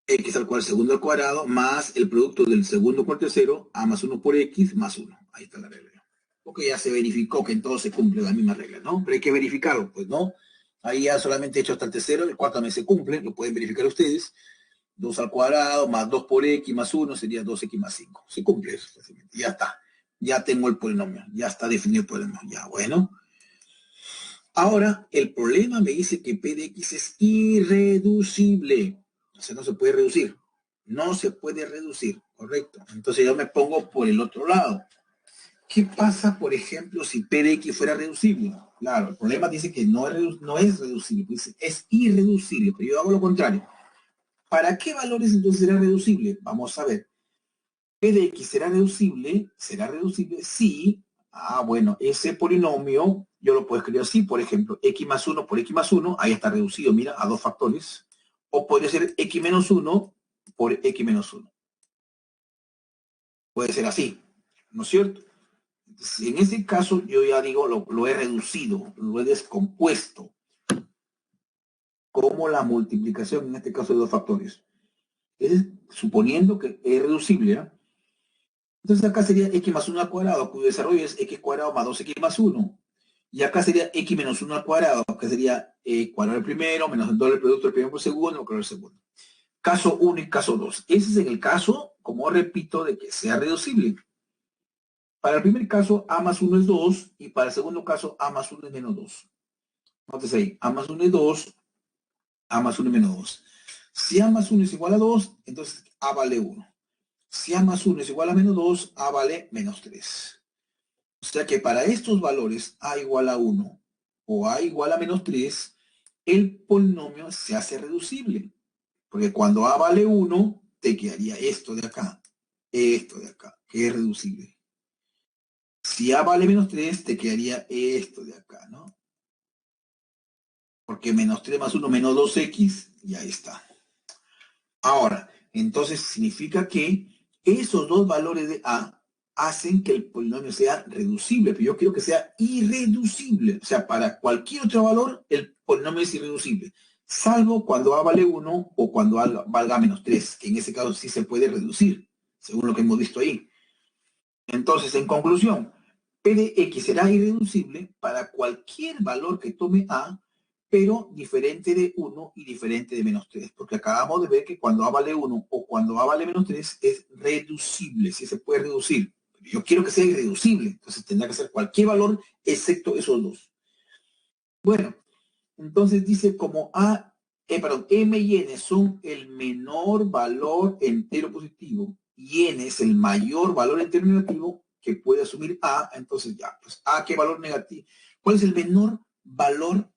X al cuadrado, segundo al cuadrado, más el producto del segundo por tercero, a más 1 por x, más 1. Ahí está la regla. Porque ya se verificó que en todo se cumple la misma regla, ¿no? Pero hay que verificarlo, pues, ¿no? Ahí ya solamente he hecho hasta el tercero, el cuarto también se cumple, lo pueden verificar ustedes. 2 al cuadrado más 2 por x más 1 sería 2x más 5. Se cumple eso. Ya está. Ya tengo el polinomio. Ya está definido el polinomio. Ya, bueno. Ahora, el problema me dice que p de x es irreducible. O sea, no se puede reducir. No se puede reducir, correcto. Entonces yo me pongo por el otro lado. ¿Qué pasa, por ejemplo, si p de x fuera reducible? Claro, el problema dice que no es reducible, pues es irreducible, pero yo hago lo contrario. ¿Para qué valores entonces será reducible? Vamos a ver. P de x será reducible si, bueno, ese polinomio yo lo puedo escribir así, por ejemplo, x más 1 por x más 1, ahí está reducido, mira, a dos factores. O podría ser x menos 1 por x menos 1. Puede ser así, ¿no es cierto? En ese caso yo ya digo, lo he reducido, lo he descompuesto, como la multiplicación, en este caso de dos factores. Es suponiendo que es reducible, ¿eh? Entonces acá sería x más 1 al cuadrado, cuyo desarrollo es x cuadrado más 2x más 1. Y acá sería x menos 1 al cuadrado, que sería cuadrado del primero, menos el doble del producto del primero por segundo, cuadrado del segundo. Caso 1 y caso 2. Ese es en el caso, como repito, de que sea reducible. Para el primer caso, a más 1 es 2, y para el segundo caso, a más 1 es menos 2. Entonces ahí, a más 1 es 2, a más 1 es menos 2. Si a más 1 es igual a 2, entonces a vale 1. Si a más 1 es igual a menos 2, a vale menos 3. O sea que para estos valores a igual a 1 o a igual a menos 3, el polinomio se hace reducible. Porque cuando a vale 1, te quedaría esto de acá, que es reducible. Si a vale menos 3, te quedaría esto de acá, ¿no? Porque menos 3 más 1 menos 2x, y ahí está. Ahora, entonces significa que esos dos valores de a hacen que el polinomio sea reducible, pero yo quiero que sea irreducible. O sea, para cualquier otro valor, el polinomio es irreducible, salvo cuando a vale 1 o cuando a valga menos 3, que en ese caso sí se puede reducir, según lo que hemos visto ahí. Entonces, en conclusión, p de x será irreducible para cualquier valor que tome a, pero diferente de 1 y diferente de menos 3, porque acabamos de ver que cuando a vale 1 o cuando a vale menos 3 es reducible, si se puede reducir. Yo quiero que sea irreducible, entonces tendrá que ser cualquier valor excepto esos dos. Bueno, entonces dice como m y n son el menor valor entero positivo y n es el mayor valor entero negativo que puede asumir a, entonces ya, pues a, ¿qué valor negativo? ¿Cuál es el menor valor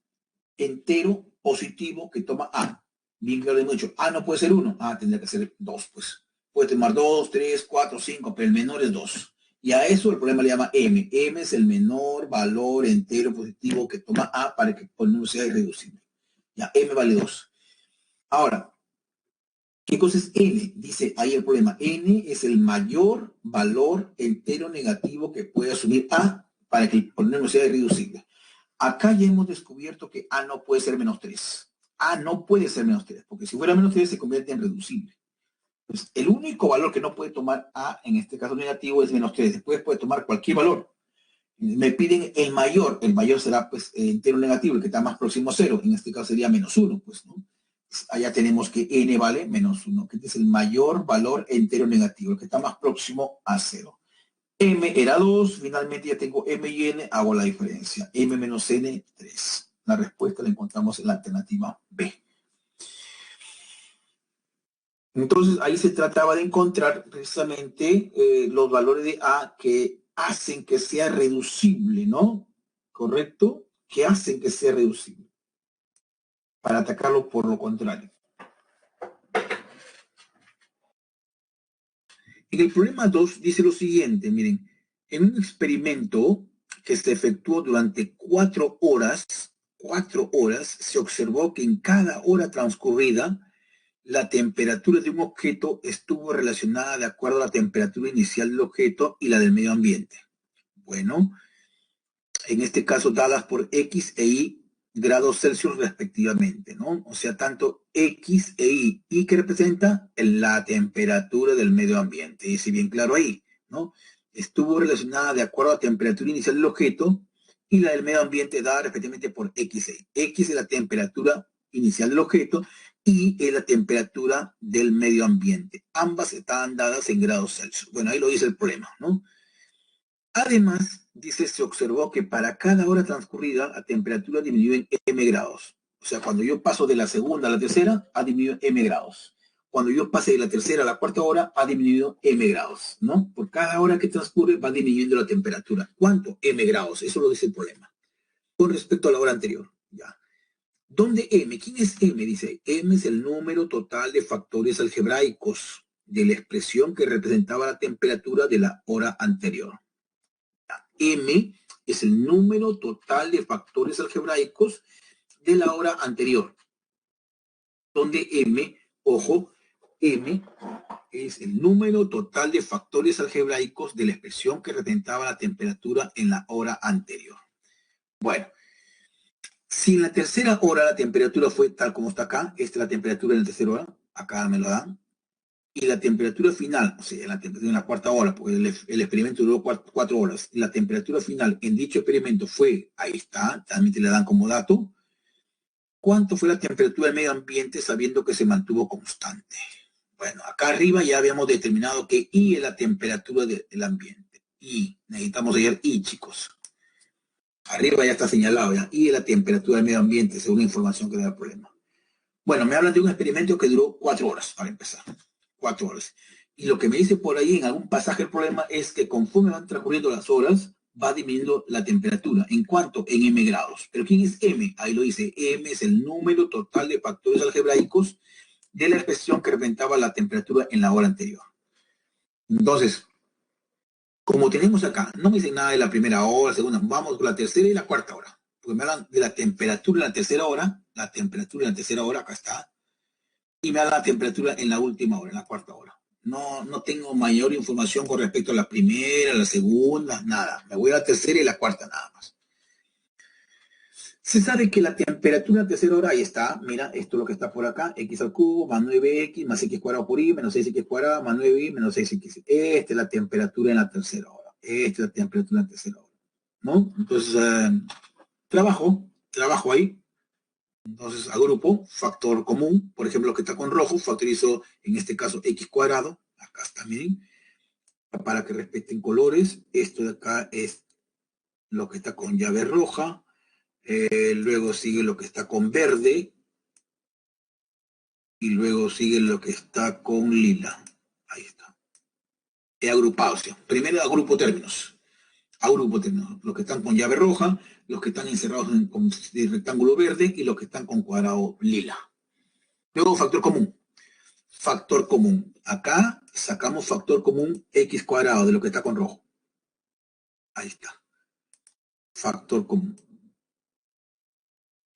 entero positivo que toma a? Bien claro de mucho, a no puede ser 1, a tendría que ser 2, pues. Puede tomar 2, 3, 4, 5, pero el menor es 2. Y a eso el problema le llama m. M es el menor valor entero positivo que toma a para que el polinomio sea irreducible. Ya, m vale 2. Ahora, ¿qué cosa es n? Dice ahí el problema. N es el mayor valor entero negativo que puede asumir a para que el polinomio sea irreducible. Acá ya hemos descubierto que a no puede ser menos 3. A no puede ser menos 3, porque si fuera menos 3 se convierte en reducible. Entonces, el único valor que no puede tomar a, en este caso negativo, es menos 3. Después puede tomar cualquier valor. Me piden el mayor será pues entero negativo, el que está más próximo a 0, en este caso sería menos 1, pues, ¿no? Allá tenemos que n vale menos 1, que es el mayor valor entero negativo, el que está más próximo a 0. M era 2, finalmente ya tengo m y n, hago la diferencia. M menos n, 3. La respuesta la encontramos en la alternativa B. Entonces ahí se trataba de encontrar precisamente los valores de A que hacen que sea reducible, ¿no? ¿Correcto? Que hacen que sea reducible. Para atacarlo por lo contrario. En el problema 2 dice lo siguiente, miren, en un experimento que se efectuó durante 4 horas, se observó que en cada hora transcurrida, la temperatura de un objeto estuvo relacionada de acuerdo a la temperatura inicial del objeto y la del medio ambiente. Bueno, en este caso dadas por X e Y grados Celsius respectivamente, ¿no? O sea, tanto X e Y. ¿Y qué representa? La temperatura del medio ambiente. Dice bien claro ahí, ¿no? Estuvo relacionada de acuerdo a la temperatura inicial del objeto y la del medio ambiente dada respectivamente por X e Y. X es la temperatura inicial del objeto y es la temperatura del medio ambiente. Ambas estaban dadas en grados Celsius. Bueno, ahí lo dice el problema, ¿no? Además, dice, se observó que para cada hora transcurrida la temperatura disminuyó en m grados. O sea, cuando yo paso de la segunda a la tercera, ha disminuido m grados. Cuando yo pase de la tercera a la cuarta hora, ha disminuido m grados, ¿no? Por cada hora que transcurre va disminuyendo la temperatura. ¿Cuánto? M grados. Eso lo dice el problema. Con respecto a la hora anterior, ya. ¿Dónde m? ¿Quién es m? Dice, m es el número total de factores algebraicos de la expresión que representaba la temperatura de la hora anterior. M es el número total de factores algebraicos de la hora anterior. Donde M, ojo, M es el número total de factores algebraicos de la expresión que representaba la temperatura en la hora anterior. Bueno, si en la tercera hora la temperatura fue tal como está acá, esta es la temperatura en la tercera hora, acá me lo dan, y la temperatura final, o sea, la temperatura en la cuarta hora, porque el experimento duró 4 horas, la temperatura final en dicho experimento fue, ahí está, también te la dan como dato, ¿cuánto fue la temperatura del medio ambiente sabiendo que se mantuvo constante? Bueno, acá arriba ya habíamos determinado que I es la temperatura del ambiente. I, necesitamos hallar I, chicos. Arriba ya está señalado, ya. I es la temperatura del medio ambiente, según la información que da el problema. Bueno, me hablan de un experimento que duró 4 horas, para empezar. 4 horas. Y lo que me dice por ahí en algún pasaje el problema es que conforme van transcurriendo las horas, va disminuyendo la temperatura. ¿En cuánto? En m grados. ¿Pero quién es m? Ahí lo dice. M es el número total de factores algebraicos de la expresión que representaba la temperatura en la hora anterior. Entonces, como tenemos acá, no me dicen nada de la primera hora, segunda, vamos con la tercera y la cuarta hora. Porque me hablan de la temperatura en la tercera hora, acá está, y me da la temperatura en la última hora, en la cuarta hora. No tengo mayor información con respecto a la primera, la segunda, nada. Me voy a la tercera y la cuarta nada más. Se sabe que la temperatura en la tercera hora, ahí está, mira, esto es lo que está por acá, x al cubo más 9x más x cuadrado por y menos 6x cuadrado más 9y menos 6x. Esta es la temperatura en la tercera hora. ¿No? Entonces, trabajo ahí. Entonces agrupo factor común, por ejemplo, lo que está con rojo, factorizo en este caso x cuadrado, acá está, miren, para que respeten colores. Esto de acá es lo que está con llave roja, luego sigue lo que está con verde, y luego sigue lo que está con lila. Ahí está. He agrupado, ¿sí? Primero agrupo términos. Los que están con llave roja, los que están encerrados con rectángulo verde y los que están con cuadrado lila. Luego factor común. Factor común. Acá sacamos factor común x cuadrado de lo que está con rojo. Ahí está. Factor común.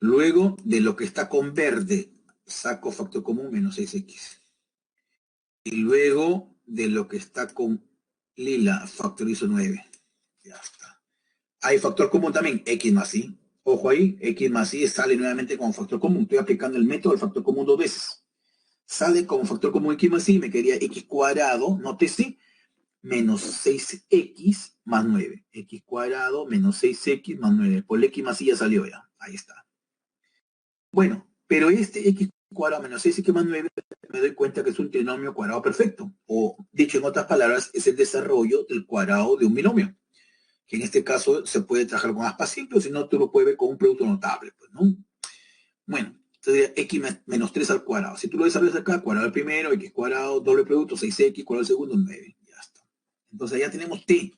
Luego de lo que está con verde, saco factor común menos 6x. Y luego de lo que está con lila, factorizo 9. Ya está. Hay factor común también, x más y. Ojo ahí, x más y sale nuevamente como factor común. Estoy aplicando el método del factor común 2 veces. Sale como factor común x más y, me quedaría x cuadrado, nótese, menos 6x más 9. X cuadrado menos 6x más 9. Por el x más y ya salió ya. Ahí está. Bueno, pero este x cuadrado menos 6x más 9 me doy cuenta que es un trinomio cuadrado perfecto. O, dicho en otras palabras, es el desarrollo del cuadrado de un binomio. Que en este caso se puede trabajar con aspa simple, o si no, tú lo puedes ver con un producto notable, pues, ¿no? Bueno, entonces x menos 3 al cuadrado. Si tú lo desarrollas acá, cuadrado del primero, x cuadrado, doble producto, 6x, cuadrado del segundo, 9. Ya está. Entonces ya tenemos t,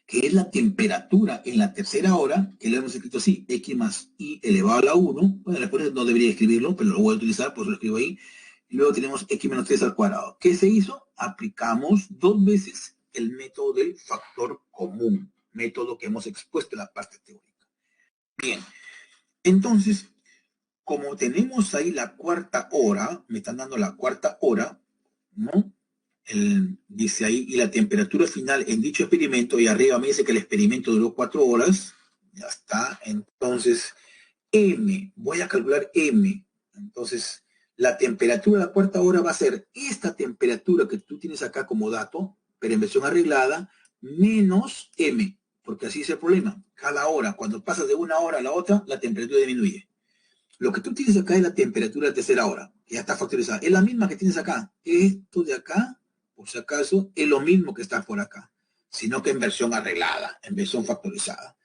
que es la temperatura en la tercera hora, que le hemos escrito así, x más y elevado a la 1. Bueno, después no debería escribirlo, pero lo voy a utilizar, por eso lo escribo ahí. Y luego tenemos x menos 3 al cuadrado. ¿Qué se hizo? Aplicamos 2 veces el método del factor común. método que hemos expuesto en la parte teórica. Bien, entonces, como tenemos ahí la cuarta hora, me están dando la cuarta hora, ¿no? Dice ahí, y la temperatura final en dicho experimento, y arriba me dice que el experimento duró 4 horas, ya está, entonces, voy a calcular M, entonces, la temperatura de la cuarta hora va a ser esta temperatura que tú tienes acá como dato, pero en versión arreglada, menos M, porque así es el problema, cada hora, cuando pasas de una hora a la otra, la temperatura disminuye. Lo que tú tienes acá es la temperatura de tercera hora, que ya está factorizada. Es la misma que tienes acá. Esto de acá, por si acaso, es lo mismo que está por acá, sino que en versión arreglada, en versión factorizada.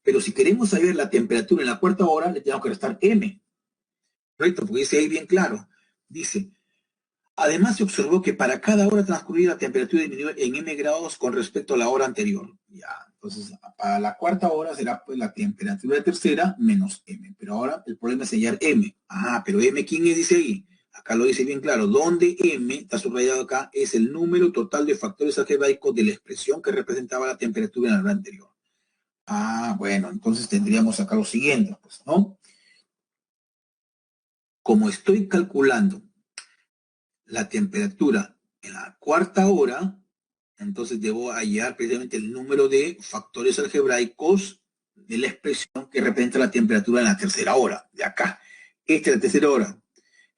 Pero si queremos saber la temperatura en la cuarta hora, le tenemos que restar M. ¿Correcto? Porque dice ahí bien claro. Dice, además se observó que para cada hora transcurrida la temperatura disminuye en M grados con respecto a la hora anterior. Ya, entonces para la cuarta hora será pues la temperatura de tercera menos M. Pero ahora el problema es hallar M. Ah, pero M, ¿quién es? Dice ahí. Acá lo dice bien claro. Donde M, está subrayado acá, es el número total de factores algebraicos de la expresión que representaba la temperatura en la hora anterior. Ah, bueno, entonces tendríamos acá lo siguiente, pues, ¿no? Como estoy calculando la temperatura en la cuarta hora, entonces debo hallar precisamente el número de factores algebraicos de la expresión que representa la temperatura en la tercera hora, de acá. Esta es la tercera hora.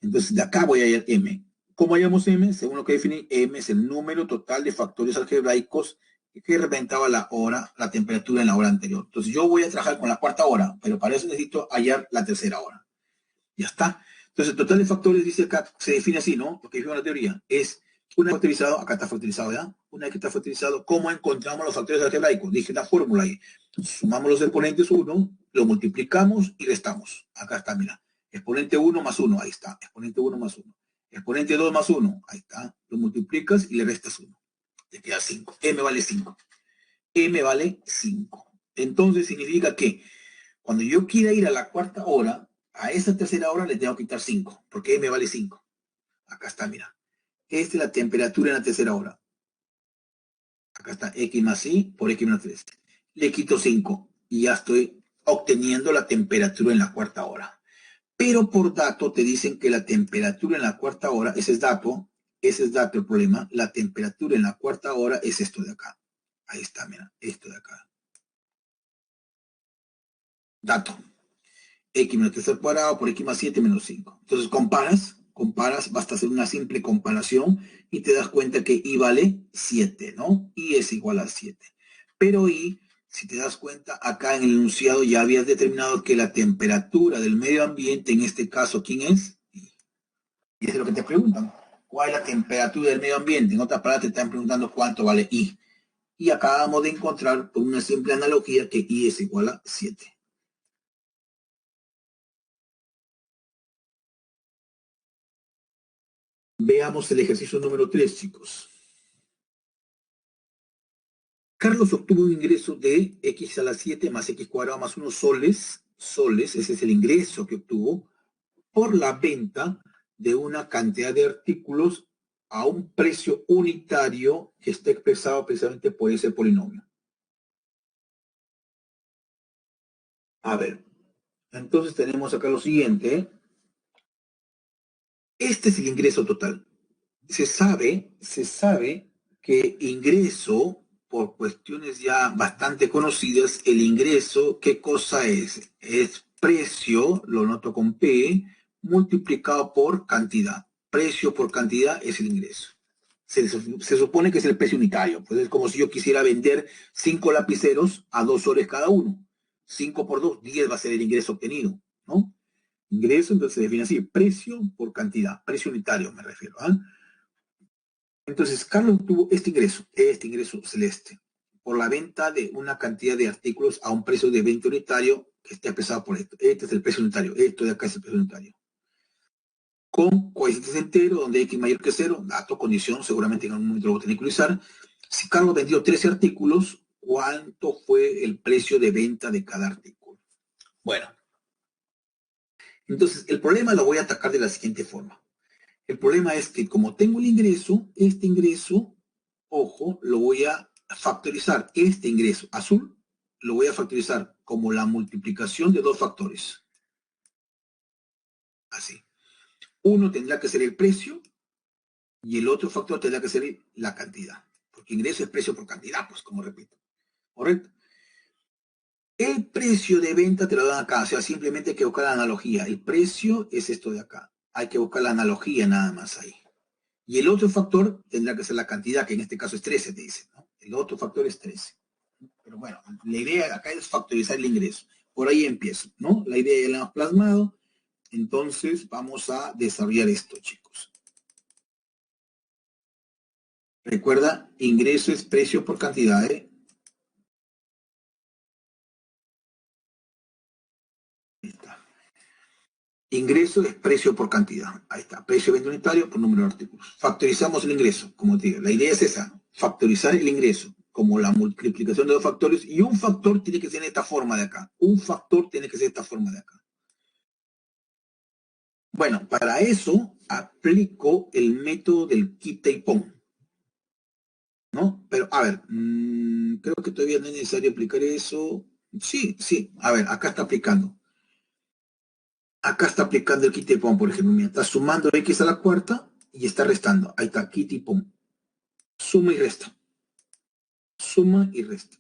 Entonces de acá voy a hallar M. ¿Cómo hallamos M? Según lo que definí, M es el número total de factores algebraicos que representaba la hora, la temperatura en la hora anterior. Entonces yo voy a trabajar con la cuarta hora, pero para eso necesito hallar la tercera hora. Ya está. Entonces, el total de factores, dice acá, se define así, ¿no? Porque es una teoría. Es una vez factorizado, acá está factorizado, ¿ya? Una vez que está factorizado, ¿cómo encontramos los factores algebraicos? Dije la fórmula ahí. Sumamos los exponentes 1, lo multiplicamos y restamos. Acá está, mira. Exponente 1 más 1, ahí está. Exponente 1 más 1. Exponente 2 más 1, ahí está. Lo multiplicas y le restas 1. Te queda 5. M vale 5. M vale 5. Entonces significa que cuando yo quiera ir a la cuarta hora, a esa tercera hora le tengo que quitar 5, porque M vale 5. Acá está, mira. Esta es la temperatura en la tercera hora. Acá está X más Y por X menos 3. Le quito 5 y ya estoy obteniendo la temperatura en la cuarta hora. Pero por dato te dicen que la temperatura en la cuarta hora, ese es dato el problema. La temperatura en la cuarta hora es esto de acá. Ahí está, mira, esto de acá. Dato. X menos 3 al cuadrado por X más 7 menos 5. Entonces comparas, basta hacer una simple comparación y te das cuenta que Y vale 7, ¿no? Y es igual a 7. Pero Y, si te das cuenta, acá en el enunciado ya habías determinado que la temperatura del medio ambiente, en este caso, ¿quién es? Y es lo que te preguntan. ¿Cuál es la temperatura del medio ambiente? En otras palabras, te están preguntando cuánto vale Y. Y acabamos de encontrar, por una simple analogía, que Y es igual a 7. Veamos el ejercicio número 3, chicos. Carlos obtuvo un ingreso de x a la 7 más x cuadrado más 1 soles, ese es el ingreso que obtuvo, por la venta de una cantidad de artículos a un precio unitario que está expresado precisamente por ese polinomio. A ver, entonces tenemos acá lo siguiente. Este es el ingreso total. Se sabe que ingreso, por cuestiones ya bastante conocidas, el ingreso, ¿qué cosa es? Es precio, lo noto con P, multiplicado por cantidad. Precio por cantidad es el ingreso. Se supone que es el precio unitario. Pues es como si yo quisiera vender 5 lapiceros a 2 soles cada uno. 5 por 2, 10 va a ser el ingreso obtenido, ¿no? Ingreso, entonces se define así, precio por cantidad, precio unitario me refiero. ¿Ah? Entonces, Carlos tuvo este ingreso celeste, por la venta de una cantidad de artículos a un precio de venta unitario que está expresado por esto. Este es el precio unitario, esto de acá es el precio unitario. Con coeficientes enteros, donde X mayor que 0, dato, condición, seguramente en algún momento lo voy a tener que utilizar. Si Carlos vendió 13 artículos, ¿cuánto fue el precio de venta de cada artículo? Bueno, entonces el problema lo voy a atacar de la siguiente forma. El problema es que como tengo el ingreso, este ingreso, ojo, lo voy a factorizar este ingreso azul, lo voy a factorizar como la multiplicación de dos factores. Así. Uno tendrá que ser el precio y el otro factor tendrá que ser la cantidad. Porque ingreso es precio por cantidad, pues, como repito. ¿Correcto? El precio de venta te lo dan acá, o sea, simplemente hay que buscar la analogía. El precio es esto de acá. Hay que buscar la analogía nada más ahí. Y el otro factor tendrá que ser la cantidad, que en este caso es 13, te dice, ¿no? El otro factor es 13. Pero bueno, la idea acá es factorizar el ingreso. Por ahí empiezo, ¿no? La idea ya la hemos plasmado. Entonces vamos a desarrollar esto, chicos. Recuerda, ingreso es precio por cantidad, ¿eh? Ahí está. Ingreso es precio por cantidad. Ahí está. Precio de venta unitario por número de artículos. Factorizamos el ingreso, como te digo. La idea es esa. Factorizar el ingreso como la multiplicación de dos factores. Y un factor tiene que ser de esta forma de acá. Un factor tiene que ser de esta forma de acá. Bueno, para eso aplico el método del quita y pon. ¿No? Pero, a ver, creo que todavía no es necesario aplicar eso. Sí, sí. A ver, acá está aplicando. Acá está aplicando el quita y pon, por ejemplo. Mira, está sumando x a la cuarta y está restando. Ahí está, quita y pon. Suma y resta. Suma y resta.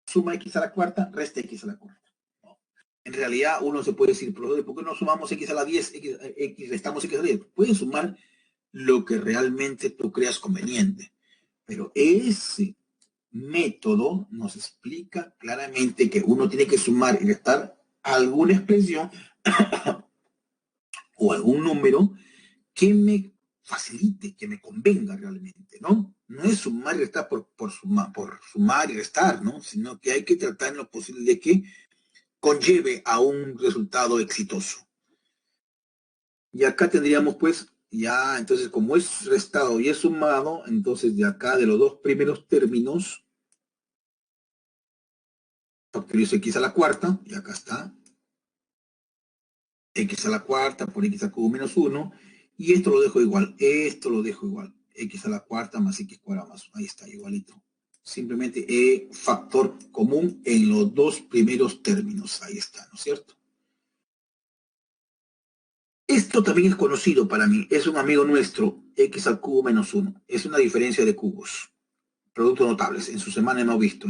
Suma x a la cuarta, resta x a la cuarta. ¿No? En realidad, uno se puede decir, ¿por qué no sumamos x a la 10, x restamos x a la 10? Puedes sumar lo que realmente tú creas conveniente. Pero ese método nos explica claramente que uno tiene que sumar y restar alguna expresión o algún número que me facilite, que me convenga realmente, ¿no? No es sumar y restar por sumar y restar, ¿no? Sino que hay que tratar en lo posible de que conlleve a un resultado exitoso. Y acá tendríamos pues ya, entonces como es restado y es sumado, entonces de acá de los dos primeros términos, factorizo x a la cuarta, y acá está, x a la cuarta por x al cubo menos 1, y esto lo dejo igual, x a la cuarta más x cuadrado más 1, ahí está, igualito. Simplemente factor común en los dos primeros términos, ahí está, ¿no es cierto? Esto también es conocido para mí, es un amigo nuestro, x al cubo menos 1, es una diferencia de cubos. Productos notables, en su semana hemos visto,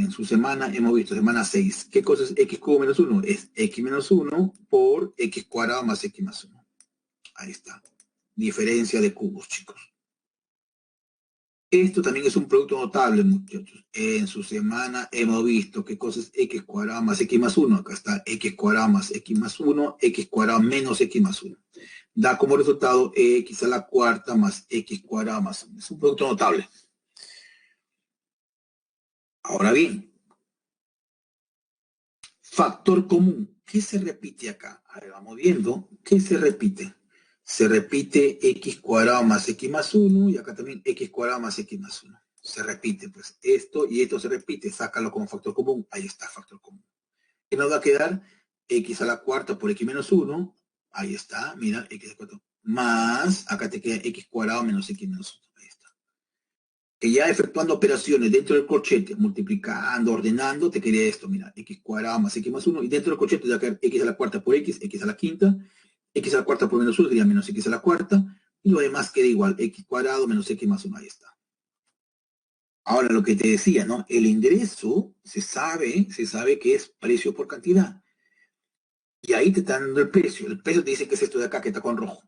semana 6. ¿Qué cosa es x cubo menos 1? Es x menos 1 por x cuadrado más x más 1. Ahí está. Diferencia de cubos, chicos. Esto también es un producto notable, muchachos. En su semana hemos visto qué cosa es x cuadrado más x más 1. Acá está x cuadrado más x más 1, x cuadrado menos x más 1. Da como resultado x a la cuarta más x cuadrado más 1. Es un producto notable. Ahora bien, factor común. ¿Qué se repite acá? A ver, vamos viendo. ¿Qué se repite? Se repite x cuadrado más x más 1 y acá también x cuadrado más x más 1. Se repite, pues, esto y esto se repite. Sácalo como factor común. Ahí está, factor común. ¿Qué nos va a quedar? X a la cuarta por x menos 1. Ahí está, mira, x a la cuarta. Más, acá te queda x cuadrado menos x menos 1. Ahí está. Que ya efectuando operaciones dentro del corchete, multiplicando, ordenando, te queda esto, mira, x cuadrado más x más 1, y dentro del corchete te va a quedar x a la cuarta por x a la quinta, x a la cuarta por menos 1 sería menos x a la cuarta, y lo demás queda igual, x cuadrado menos x más 1, ahí está. Ahora, lo que te decía, ¿no? El ingreso se sabe que es precio por cantidad. Y ahí te está dando el precio. El precio te dice que es esto de acá, que está con rojo.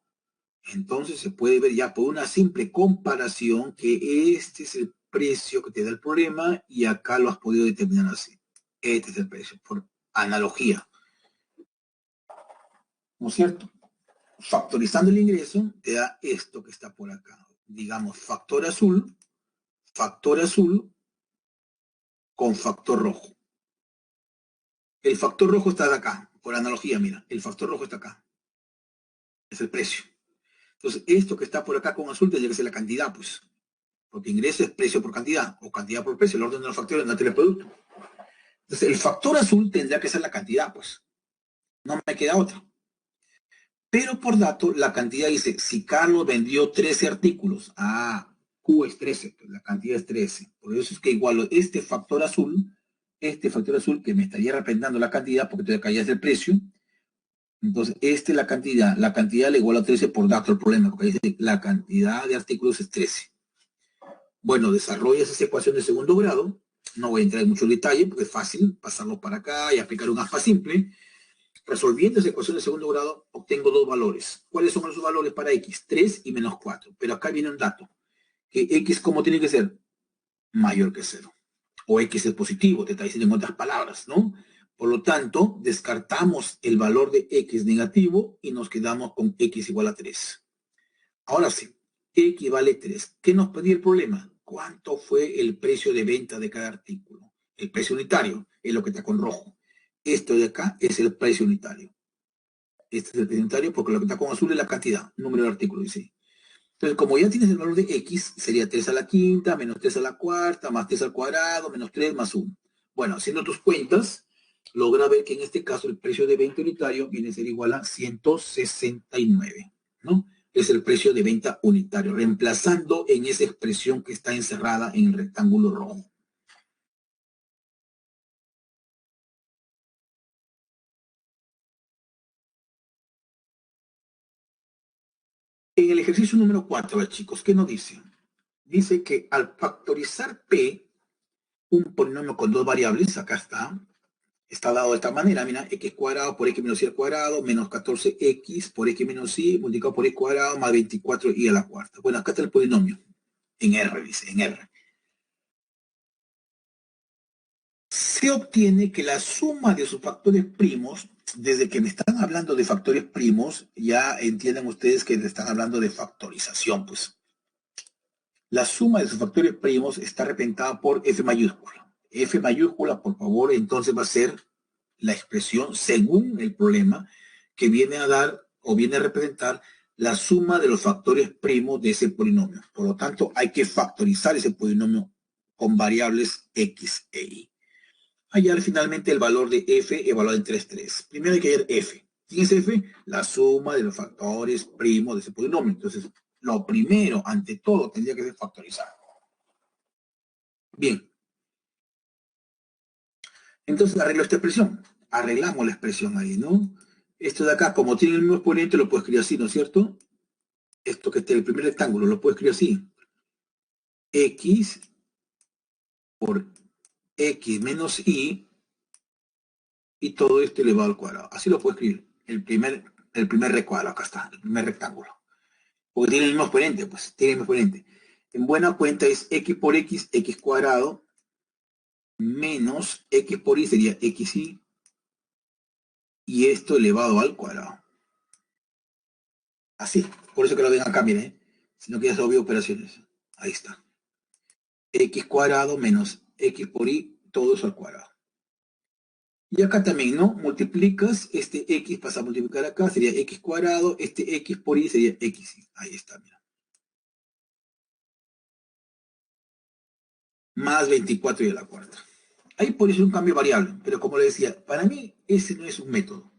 Entonces se puede ver ya por una simple comparación que este es el precio que te da el problema y acá lo has podido determinar así. Este es el precio, por analogía. ¿No es cierto? Factorizando el ingreso te da esto que está por acá. Digamos, factor azul con factor rojo. El factor rojo está de acá, por analogía, mira, el factor rojo está acá. Es el precio. Entonces, esto que está por acá con azul tendría que ser la cantidad, pues. Porque ingreso es precio por cantidad, o cantidad por precio, el orden de los factores no tiene producto. Entonces, el factor azul tendría que ser la cantidad, pues. No me queda otra. Pero por dato, la cantidad dice, si Carlos vendió 13 artículos. Ah, Q es 13, pues la cantidad es 13. Por eso es que igualo este factor azul que me estaría representando la cantidad, porque te caías el precio. Entonces, la cantidad le igual a 13 por dato el problema, porque dice la cantidad de artículos es 13. Bueno, desarrollas esa ecuación de segundo grado. No voy a entrar en mucho detalle, porque es fácil pasarlo para acá y aplicar un aspa simple. Resolviendo esa ecuación de segundo grado, obtengo dos valores. ¿Cuáles son esos valores para x? 3 y menos 4. Pero acá viene un dato, que x, ¿cómo tiene que ser? Mayor que 0. O x es positivo, te está diciendo en otras palabras, ¿no? Por lo tanto, descartamos el valor de x negativo y nos quedamos con x igual a 3. Ahora sí, x vale 3. ¿Qué nos pedía el problema? ¿Cuánto fue el precio de venta de cada artículo? El precio unitario es lo que está con rojo. Esto de acá es el precio unitario. Este es el precio unitario porque lo que está con azul es la cantidad, número de artículos, dice. Entonces, como ya tienes el valor de x, sería 3 a la quinta, menos 3 a la cuarta, más 3 al cuadrado, menos 3 más 1. Bueno, haciendo tus cuentas, logra ver que en este caso el precio de venta unitario viene a ser igual a 169, ¿no? Es el precio de venta unitario, reemplazando en esa expresión que está encerrada en el rectángulo rojo. En el ejercicio número 4, chicos, ¿qué nos dice? Dice que al factorizar P, un polinomio con dos variables, acá está dado de esta manera, mira, x cuadrado por x menos y al cuadrado, menos 14x por x menos y, multiplicado por x cuadrado, más 24y a la cuarta. Bueno, acá está el polinomio, en R, dice, en R. Se obtiene que la suma de sus factores primos, desde que me están hablando de factores primos, ya entienden ustedes que le están hablando de factorización, pues. La suma de sus factores primos está representada por F mayúscula. F mayúscula, por favor, entonces va a ser la expresión según el problema que viene a dar o viene a representar la suma de los factores primos de ese polinomio. Por lo tanto, hay que factorizar ese polinomio con variables x e y. Hallar finalmente el valor de f evaluado en 3,3. Primero hay que hallar f. ¿Quién es f? La suma de los factores primos de ese polinomio. Entonces, lo primero, ante todo, tendría que ser factorizar. Bien. Entonces arreglo esta expresión. Arreglamos la expresión ahí, ¿no? Esto de acá, como tiene el mismo exponente, lo puedo escribir así, ¿no es cierto? Esto que está en el primer rectángulo, lo puedo escribir así. X por X menos Y, y todo esto elevado al cuadrado. Así lo puedo escribir. El primer recuadro, acá está, el primer rectángulo. Porque tiene el mismo exponente, pues, tiene el mismo exponente. En buena cuenta es X por X, X cuadrado, menos X por Y sería XY, y esto elevado al cuadrado. Así, por eso que lo ven acá, miren, sino que ya es obvio operaciones. Ahí está. X cuadrado menos X por Y, todo eso al cuadrado. Y acá también, ¿no? Multiplicas este X, pasa a multiplicar acá, sería X cuadrado, este X por Y sería X. Ahí está, mira. Más 24 y a la cuarta. Ahí puede ser un cambio variable, pero como le decía, para mí ese no es un método.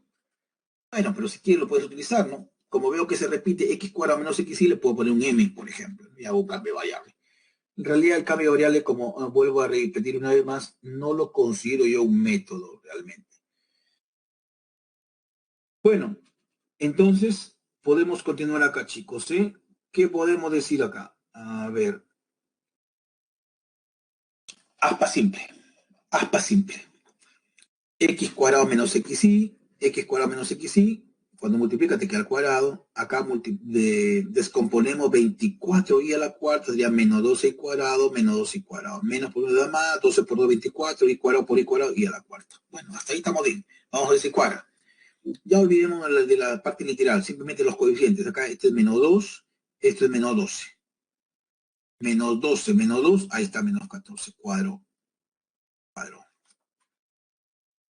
Bueno, pero si quieres lo puedes utilizar, ¿no? Como veo que se repite X cuadrado menos XY, le puedo poner un M, por ejemplo, y hago un cambio variable. En realidad el cambio variable, como vuelvo a repetir una vez más, no lo considero yo un método realmente. Bueno, entonces podemos continuar acá, chicos, ¿eh? ¿Qué podemos decir acá? A ver. Aspa simple. Aspa simple. X cuadrado menos XY, X cuadrado menos XY. Cuando multiplica te queda al cuadrado. Acá descomponemos 24y a la cuarta, sería menos 12y cuadrado, menos 2y cuadrado. Menos por 1 más, 12 por 2, 24, y cuadrado por y cuadrado, y a la cuarta. Bueno, hasta ahí estamos bien. Vamos a ver si cuadra. Ya olvidemos de la parte literal, simplemente los coeficientes. Acá este es menos 2, esto es menos 12. Menos 12, menos 2, ahí está menos 14, cuadro.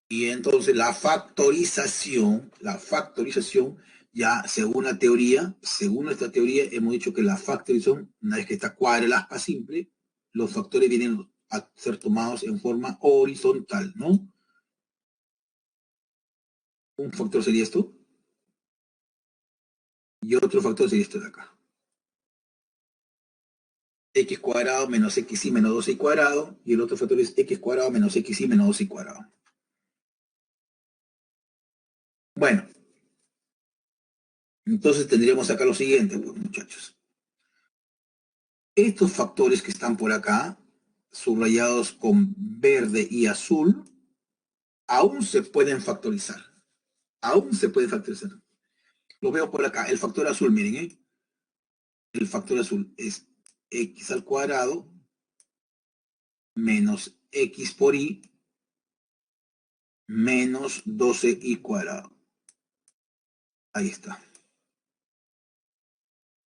Y entonces la factorización, ya según la teoría, según esta teoría, hemos dicho que la factorización, una vez que está cuadra el aspa simple, los factores vienen a ser tomados en forma horizontal, ¿no? Un factor sería esto, y otro factor sería esto de acá. x cuadrado menos xy menos 2y cuadrado, y el otro factor es x cuadrado menos xy menos 2y cuadrado. Bueno, entonces tendríamos acá lo siguiente, pues, muchachos. Estos factores que están por acá, subrayados con verde y azul, aún se pueden factorizar. Aún se pueden factorizar. Lo veo por acá. El factor azul, miren, ¿eh? El factor azul es x al cuadrado menos x por y menos 12y cuadrado. Ahí está.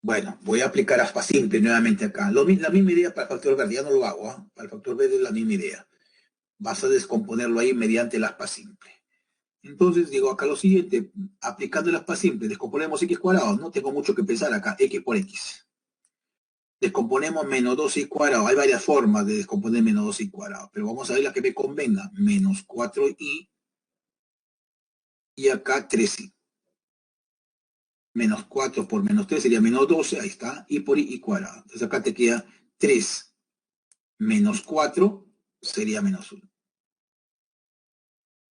Bueno, voy a aplicar aspa simple nuevamente acá. La misma idea para el factor verde, ya no lo hago. ¿Eh? Para el factor verde es la misma idea. Vas a descomponerlo ahí mediante el aspa simple. Entonces digo acá lo siguiente, aplicando el aspa simple, descomponemos x cuadrado, no tengo mucho que pensar acá, x por x. Descomponemos menos 2y cuadrado, hay varias formas de descomponer menos 2y cuadrado, pero vamos a ver la que me convenga, menos 4y y acá 3y. Menos 4 por menos 3 sería menos 12, ahí está, y por y cuadrado. Entonces acá te queda 3 menos 4 sería menos 1.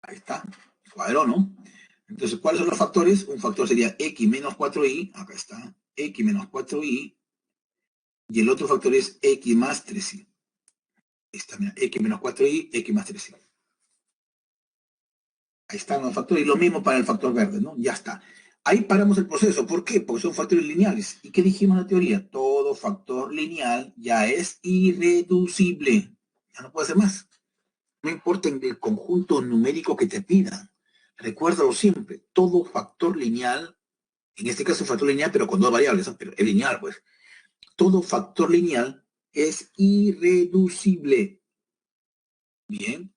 Ahí está, cuadro, ¿no? Entonces, ¿cuáles son los factores? Un factor sería x menos 4y, acá está, x menos 4y, y el otro factor es x más 3y. Ahí está, mira, x menos 4y, x más 3y. Ahí están los factores, y lo mismo para el factor verde, ¿no? Ya está. Ahí paramos el proceso. ¿Por qué? Porque son factores lineales. ¿Y qué dijimos en la teoría? Todo factor lineal ya es irreducible. Ya no puede ser más. No importa en el conjunto numérico que te pidan. Recuérdalo siempre. Todo factor lineal, en este caso factor lineal, pero con dos variables, ¿no? Pero es lineal, pues. Todo factor lineal es irreducible. Bien.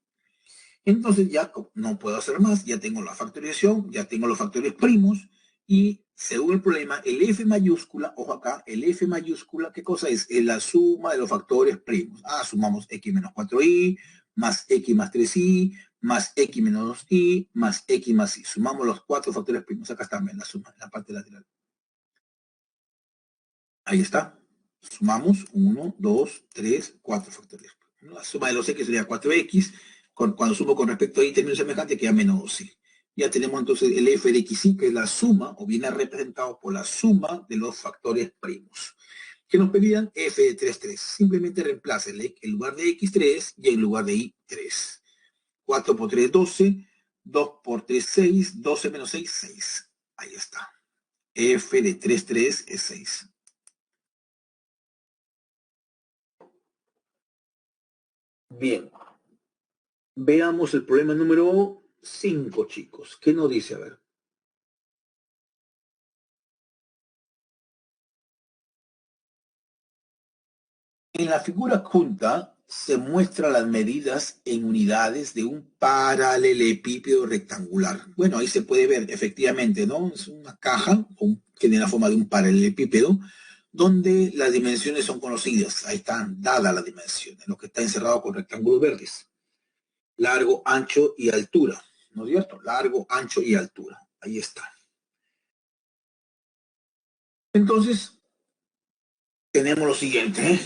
Entonces ya no puedo hacer más, ya tengo la factorización, ya tengo los factores primos y según el problema, el f mayúscula, ojo acá, el f mayúscula, ¿qué cosa es? Es la suma de los factores primos. Sumamos x menos 4y, más x más 3y, más x menos 2y, más x más y. Sumamos los cuatro factores primos. Acá está en la suma, en la parte lateral. Ahí está. Sumamos 1, 2, 3, 4 factores. La suma de los x sería 4x. Cuando sumo con respecto a y término semejante queda menos 2y. Ya tenemos entonces el f de xy, que es la suma, o viene representado por la suma de los factores primos. Que nos pedían f de 3, 3. Simplemente reemplace en lugar de x3 y en lugar de y3. 4 por 3, 12. 2 por 3, 6. 12 menos 6, 6. Ahí está. F de 3, 3 es 6. Bien. Veamos el problema número 5, chicos. ¿Qué nos dice? A ver. En la figura adjunta se muestran las medidas en unidades de un paralelepípedo rectangular. Bueno, ahí se puede ver efectivamente, ¿no? Es una caja que tiene la forma de un paralelepípedo donde las dimensiones son conocidas. Ahí están dadas las dimensiones, lo que está encerrado con rectángulos verdes. Largo, ancho y altura. ¿No es cierto? Largo, ancho y altura. Ahí está. Entonces, tenemos lo siguiente, ¿eh?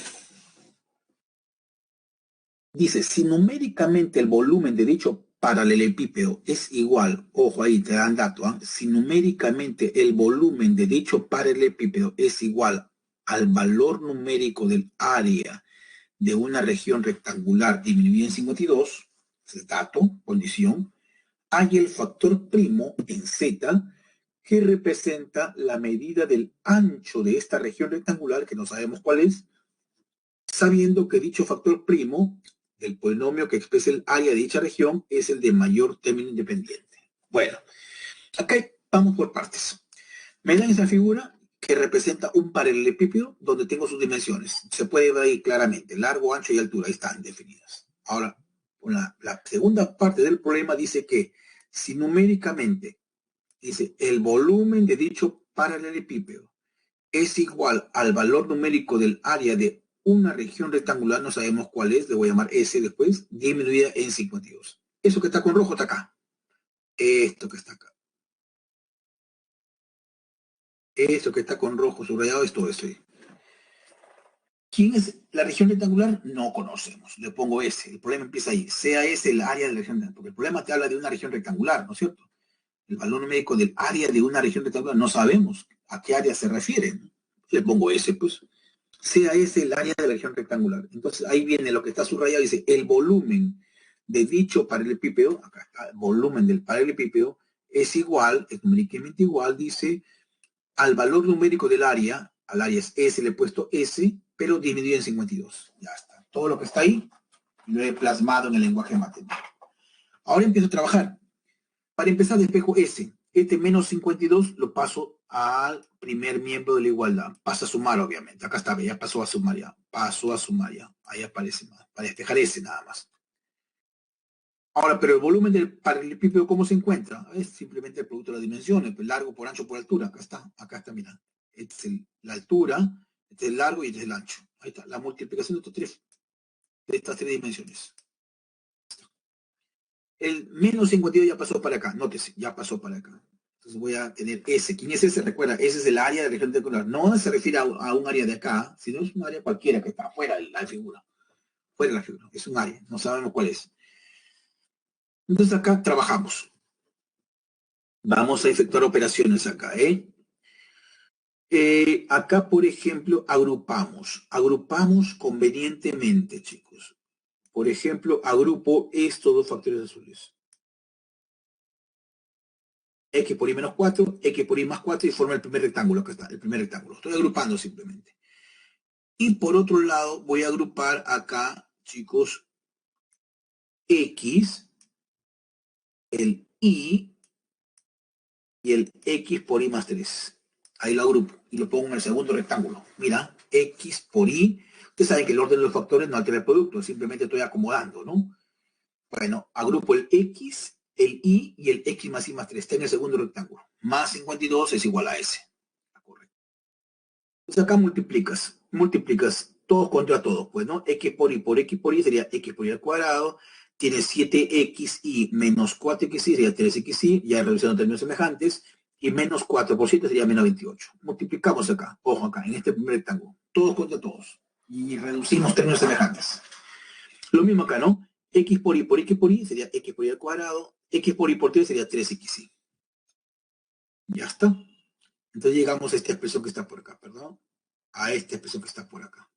Dice, si numéricamente el volumen de dicho paralelepípedo es igual, ojo ahí, te dan dato, ¿eh? Si numéricamente el volumen de dicho paralelepípedo es igual al valor numérico del área de una región rectangular dividido en 52, es dato, condición, hay el factor primo en Z que representa la medida del ancho de esta región rectangular, que no sabemos cuál es, sabiendo que dicho factor primo del polinomio que expresa el área de dicha región es el de mayor término independiente. Bueno, acá vamos por partes. Me dan esa figura que representa un paralelepípedo donde tengo sus dimensiones. Se puede ver ahí claramente, largo, ancho y altura, ahí están definidas. Ahora, la segunda parte del problema dice que si numéricamente, dice, el volumen de dicho paralelepípedo es igual al valor numérico del área de una región rectangular, no sabemos cuál es, le voy a llamar S después, disminuida en 52. Eso que está con rojo está acá. Esto que está acá. Esto que está con rojo subrayado es todo esto. ¿Quién es la región rectangular? No conocemos. Le pongo S. El problema empieza ahí. Sea S el área de la región rectangular. Porque el problema te habla de una región rectangular, ¿no es cierto? El valor numérico del área de una región rectangular no sabemos a qué área se refiere, ¿no? Le pongo S, pues. Sea S el área de la región rectangular. Entonces ahí viene lo que está subrayado. Dice, el volumen de dicho paralelepípedo, acá está, el volumen del paralelepípedo, es igual, es numéricamente igual, dice, al valor numérico del área, al área es S, le he puesto S, pero dividido en 52. Ya está. Todo lo que está ahí lo he plasmado en el lenguaje matemático. Ahora empiezo a trabajar. Para empezar, despejo S. Este menos 52 lo paso al primer miembro de la igualdad. Pasa a sumar, obviamente. Acá está, ya pasó a sumar ya. Pasó a sumar ya. Ahí aparece más. Para despejar S nada más. Ahora, pero el volumen del paralelepípedo, ¿cómo se encuentra? Es simplemente el producto de las dimensiones, pues largo por ancho por altura. Acá está, mira. Esta es la altura, este es el largo y este es el ancho. Ahí está, la multiplicación de estas tres dimensiones. El menos 52 ya pasó para acá, nótese, ya pasó para acá. Entonces voy a tener S. ¿Quién es ese? Recuerda, ese es el área de la región rectangular. No se refiere a un área de acá, sino es un área cualquiera que está afuera de la figura. Fuera de la figura, es un área, no sabemos cuál es. Entonces acá trabajamos. Vamos a efectuar operaciones acá, ¿eh? Acá, por ejemplo, agrupamos convenientemente, chicos. Por ejemplo, agrupo estos dos factores azules. X por Y menos 4, X por Y más 4 y forma el primer rectángulo. Acá está, el primer rectángulo. Estoy agrupando simplemente. Y por otro lado, voy a agrupar acá, chicos, X, el Y y el X por Y más 3. Ahí lo agrupo y lo pongo en el segundo rectángulo. Mira, X por Y. Ustedes saben que el orden de los factores no altera el producto, simplemente estoy acomodando, ¿no? Bueno, agrupo el X, el Y y el X más Y más 3. Está en el segundo rectángulo. Más 52 es igual a S. Correcto. Entonces acá multiplicas todos contra todos, pues, ¿no? X por Y sería X por Y al cuadrado. Tiene 7XY menos 4XY sería 3XY, ya reduciendo términos semejantes. Y menos 4 por 7 sería menos 28. Multiplicamos acá, ojo acá, en este primer rectángulo. Todos contra todos. Y reducimos términos semejantes. Lo mismo acá, ¿no? X por Y sería X por Y al cuadrado. X por Y por 3 sería 3XY. Ya está. Entonces llegamos a esta expresión que está por acá, perdón. A esta expresión que está por acá.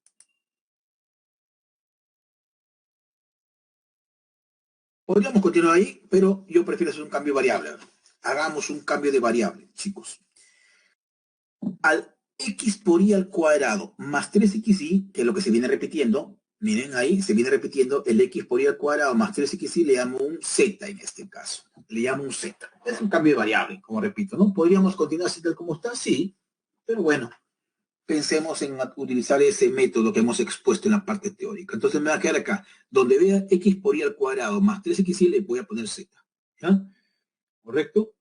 Podríamos continuar ahí, pero yo prefiero hacer un cambio de variable. Hagamos un cambio de variable, chicos. Al X por Y al cuadrado más 3XY, que es lo que se viene repitiendo, miren ahí, se viene repitiendo el X por Y al cuadrado más 3XY, le llamo un Z en este caso. Le llamo un Z. Es un cambio de variable, como repito, ¿no? ¿Podríamos continuar así tal como está? Sí, pero bueno, pensemos en utilizar ese método que hemos expuesto en la parte teórica. Entonces me va a quedar acá. Donde vea X por Y al cuadrado más 3XY, le voy a poner Z. ¿Ya? ¿Correcto?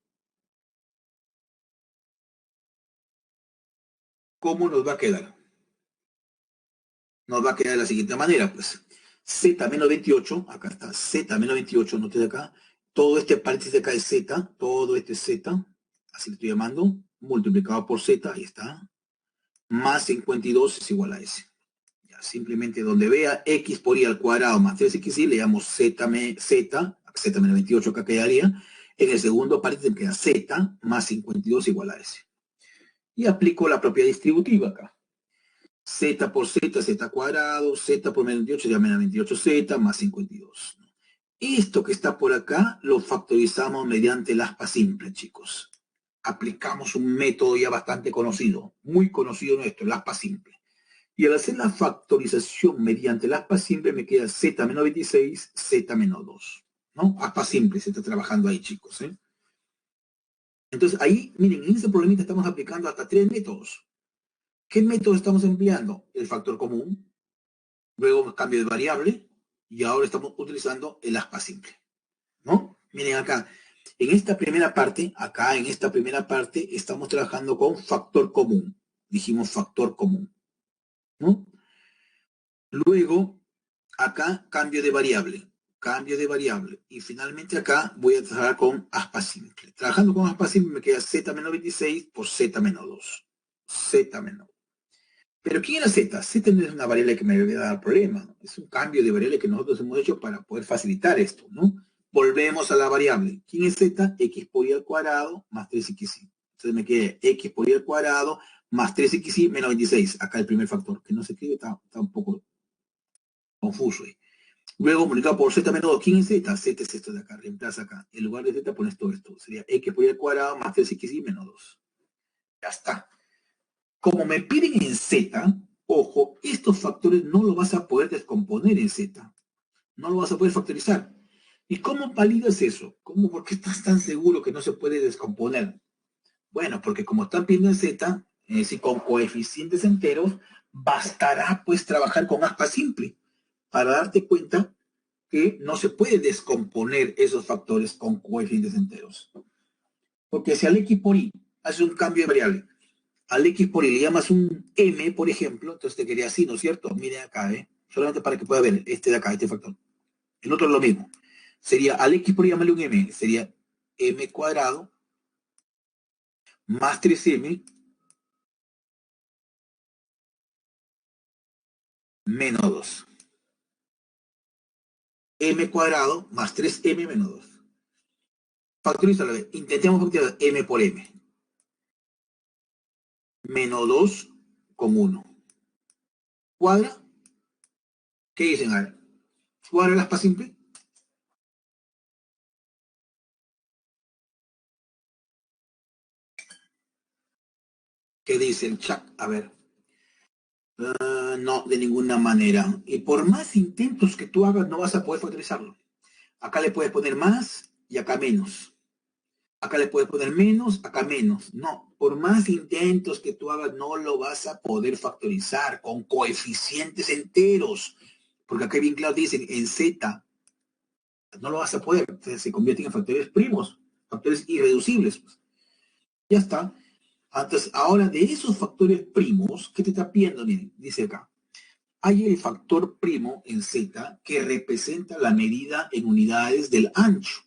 ¿Cómo nos va a quedar? Nos va a quedar de la siguiente manera, pues. Z menos 28, acá está, Z menos 28, note de acá. Todo este paréntesis de acá es Z, todo este es Z, así lo estoy llamando, multiplicado por Z, ahí está, más 52 es igual a S. Ya, simplemente donde vea X por Y al cuadrado más 3XY, le llamo Z menos 28 acá quedaría. En el segundo paréntesis queda Z más 52 igual a S. Y aplico la propiedad distributiva acá. Z por Z, Z cuadrado, Z por menos 28 ya menos 28Z más 52. Esto que está por acá lo factorizamos mediante el aspa simple, chicos. Aplicamos un método ya bastante conocido, muy conocido nuestro, el aspa simple. Y al hacer la factorización mediante el aspa simple me queda Z menos 26, Z menos 2. ¿No? Aspa simple se está trabajando ahí, chicos. Entonces ahí, miren, en ese problemita estamos aplicando hasta 3 métodos. ¿Qué método estamos empleando? El factor común, luego cambio de variable, y ahora estamos utilizando el aspa simple, ¿no? Miren acá, en esta primera parte, acá en esta primera parte, estamos trabajando con factor común. Dijimos factor común, ¿no? Luego, acá, cambio de variable. Y finalmente acá voy a trabajar con aspa simple. Trabajando con aspa simple me queda Z menos 26 por Z menos 2. Z menos. Pero ¿quién era Z? Z no es una variable que me debe dar problema, ¿no? Es un cambio de variable que nosotros hemos hecho para poder facilitar esto, ¿no? Volvemos a la variable. ¿Quién es Z? X por y al cuadrado más 3xy. Entonces me queda X por y al cuadrado más 3xy menos 26. Acá el primer factor, que no se escribe, está un poco confuso ahí. Luego multiplicado por Z menos 2. ¿Quién es Z? Z es esto de acá, reemplaza acá. En lugar de Z pones todo esto. Sería X por y al cuadrado más 3xy menos 2. Ya está. Como me piden en Z, ojo, estos factores no los vas a poder descomponer en Z. No lo vas a poder factorizar. ¿Y cómo validas eso? ¿Por qué estás tan seguro que no se puede descomponer? Bueno, porque como están pidiendo en Z, es decir, con coeficientes enteros, bastará pues trabajar con aspa simple para darte cuenta que no se puede descomponer esos factores con coeficientes enteros. Porque si al X por Y hace un cambio de variable, al X por Y le llamas un M, por ejemplo, entonces te quedaría así, ¿no es cierto? Miren acá, solamente para que pueda ver este de acá, este factor. El otro es lo mismo. Sería al X por Y llamarle un M, sería M cuadrado más 3M menos 2. M cuadrado más 3M menos 2. Factorízalo. Intentemos factorizar M por M. Menos 2 con 1. ¿Cuadra? ¿Qué dicen? A ver. ¿Cuadra la aspa simple? ¿Qué dice el chat? A ver. No, de ninguna manera. Y por más intentos que tú hagas, no vas a poder factorizarlo. Acá le puedes poner más y acá menos. Acá le puedes poner menos, acá menos. No, por más intentos que tú hagas, no lo vas a poder factorizar con coeficientes enteros. Porque acá bien claro dicen, en Z, no lo vas a poder. Entonces se convierten en factores primos, factores irreducibles. Pues. Ya está. Entonces, ahora de esos factores primos, ¿qué te está pidiendo? Miren, dice acá. Hay el factor primo en Z que representa la medida en unidades del ancho.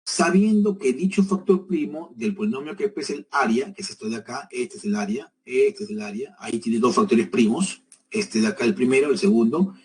Sabiendo que dicho factor primo del polinomio que es el área, que es esto de acá, este es el área, este es el área, ahí tiene dos factores primos, este de acá el primero, el segundo,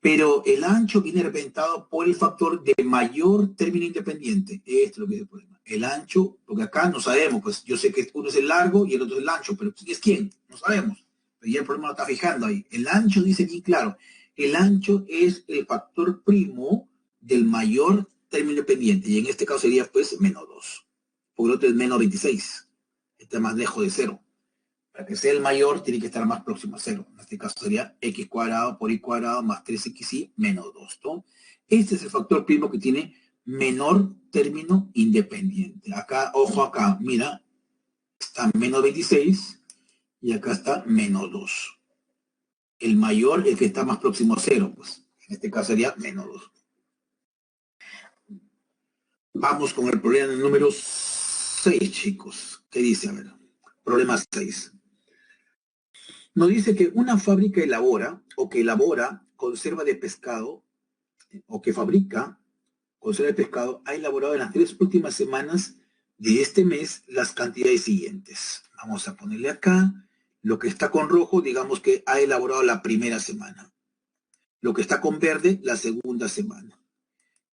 pero el ancho viene representado por el factor de mayor término independiente. Esto es lo que es el problema. El ancho, porque acá no sabemos, pues yo sé que uno es el largo y el otro es el ancho, pero ¿quién es quién? No sabemos. Pero ya el problema lo está fijando ahí. El ancho dice bien claro, el ancho es el factor primo del mayor término independiente, y en este caso sería pues menos 2, porque el otro es menos 26, está más lejos de 0. Para que sea el mayor, tiene que estar más próximo a 0. En este caso sería x cuadrado por y cuadrado más 3xy menos 2, ¿no? Este es el factor primo que tiene menor término independiente. Acá, ojo acá, mira, está menos 26 y acá está menos 2. El mayor es el que está más próximo a 0, pues. En este caso sería menos 2. Vamos con el problema número 6, chicos. ¿Qué dice? A ver, problema 6. Nos dice que una fábrica elabora conserva de pescado o que fabrica conserva de pescado ha elaborado en las 3 últimas semanas de este mes las cantidades siguientes. Vamos a ponerle acá lo que está con rojo, digamos que ha elaborado la primera semana. Lo que está con verde, la segunda semana.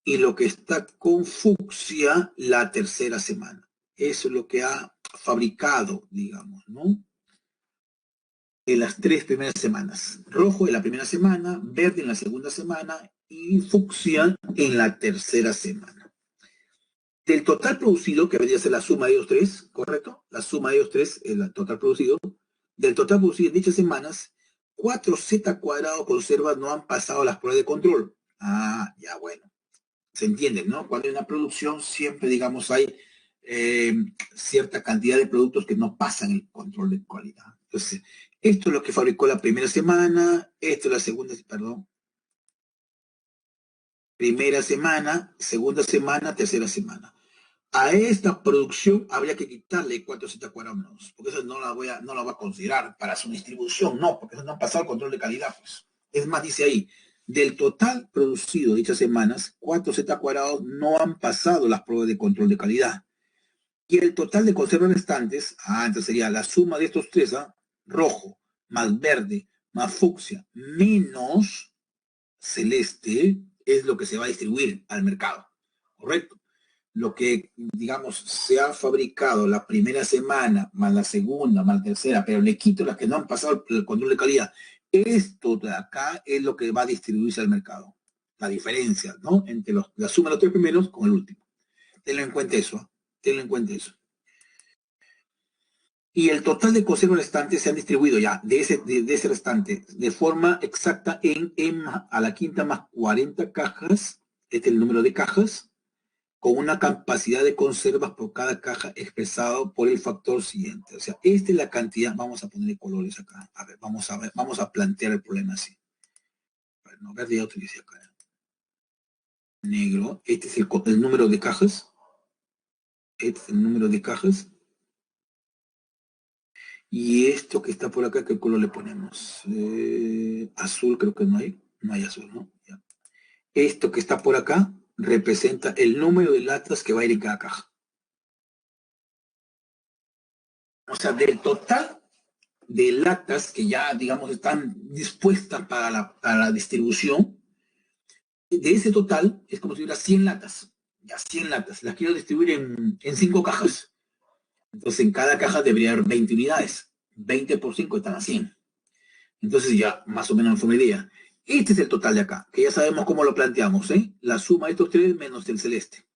Y lo que está con fucsia, la tercera semana. Eso es lo que ha fabricado, digamos, ¿no? En las 3 primeras semanas. Rojo en la primera semana, verde en la segunda semana y fucsia en la tercera semana. Del total producido, que vendría a ser la suma de ellos tres, ¿correcto? La suma de ellos tres es el total producido. Del total producido en dichas semanas, 4z cuadrado conservas no han pasado las pruebas de control. Ah, ya bueno. Se entiende, ¿no? Cuando hay una producción, siempre, digamos, hay cierta cantidad de productos que no pasan el control de calidad. Entonces, esto es lo que fabricó la primera semana, esto es la segunda, perdón. Primera semana, segunda semana, tercera semana. A esta producción habría que quitarle 4z cuadrado menos, porque eso no la voy a considerar para su distribución, no, porque eso no han pasado el control de calidad, pues. Es más, dice ahí, del total producido dichas semanas, 4z cuadrados no han pasado las pruebas de control de calidad. Y el total de conservas restantes, entonces sería la suma de estos tres, rojo más verde, más fucsia, menos celeste, es lo que se va a distribuir al mercado, ¿correcto? Lo que, digamos, se ha fabricado la primera semana, más la segunda, más la tercera, pero le quito las que no han pasado el control de calidad. Esto de acá es lo que va a distribuirse al mercado. La diferencia, ¿no? Entre la suma de los tres primeros con el último. Tenlo en cuenta eso. Tenlo en cuenta eso. Y el total de conservas restantes se han distribuido ya de ese restante de forma exacta en a la quinta más 40 cajas. Este es el número de cajas, con una capacidad de conservas por cada caja expresado por el factor siguiente. O sea, esta es la cantidad. Vamos a ponerle colores acá. A ver, vamos a plantear el problema así. No, verde ya utilicé acá. Negro. Este es el número de cajas. Este es el número de cajas. Y esto que está por acá, ¿qué color le ponemos? Azul, creo que no hay. No hay azul, ¿no? Ya. Esto que está por acá representa el número de latas que va a ir en cada caja. O sea, del total de latas que ya, digamos, están dispuestas para la distribución, de ese total es como si hubiera 100 latas. Ya 100 latas. Las quiero distribuir en 5 cajas. Entonces, en cada caja debería haber 20 unidades. 20 por 5 están a 100. Entonces, ya más o menos fue una idea. Este es el total de acá, que ya sabemos cómo lo planteamos, ¿eh? La suma de estos tres menos el celeste.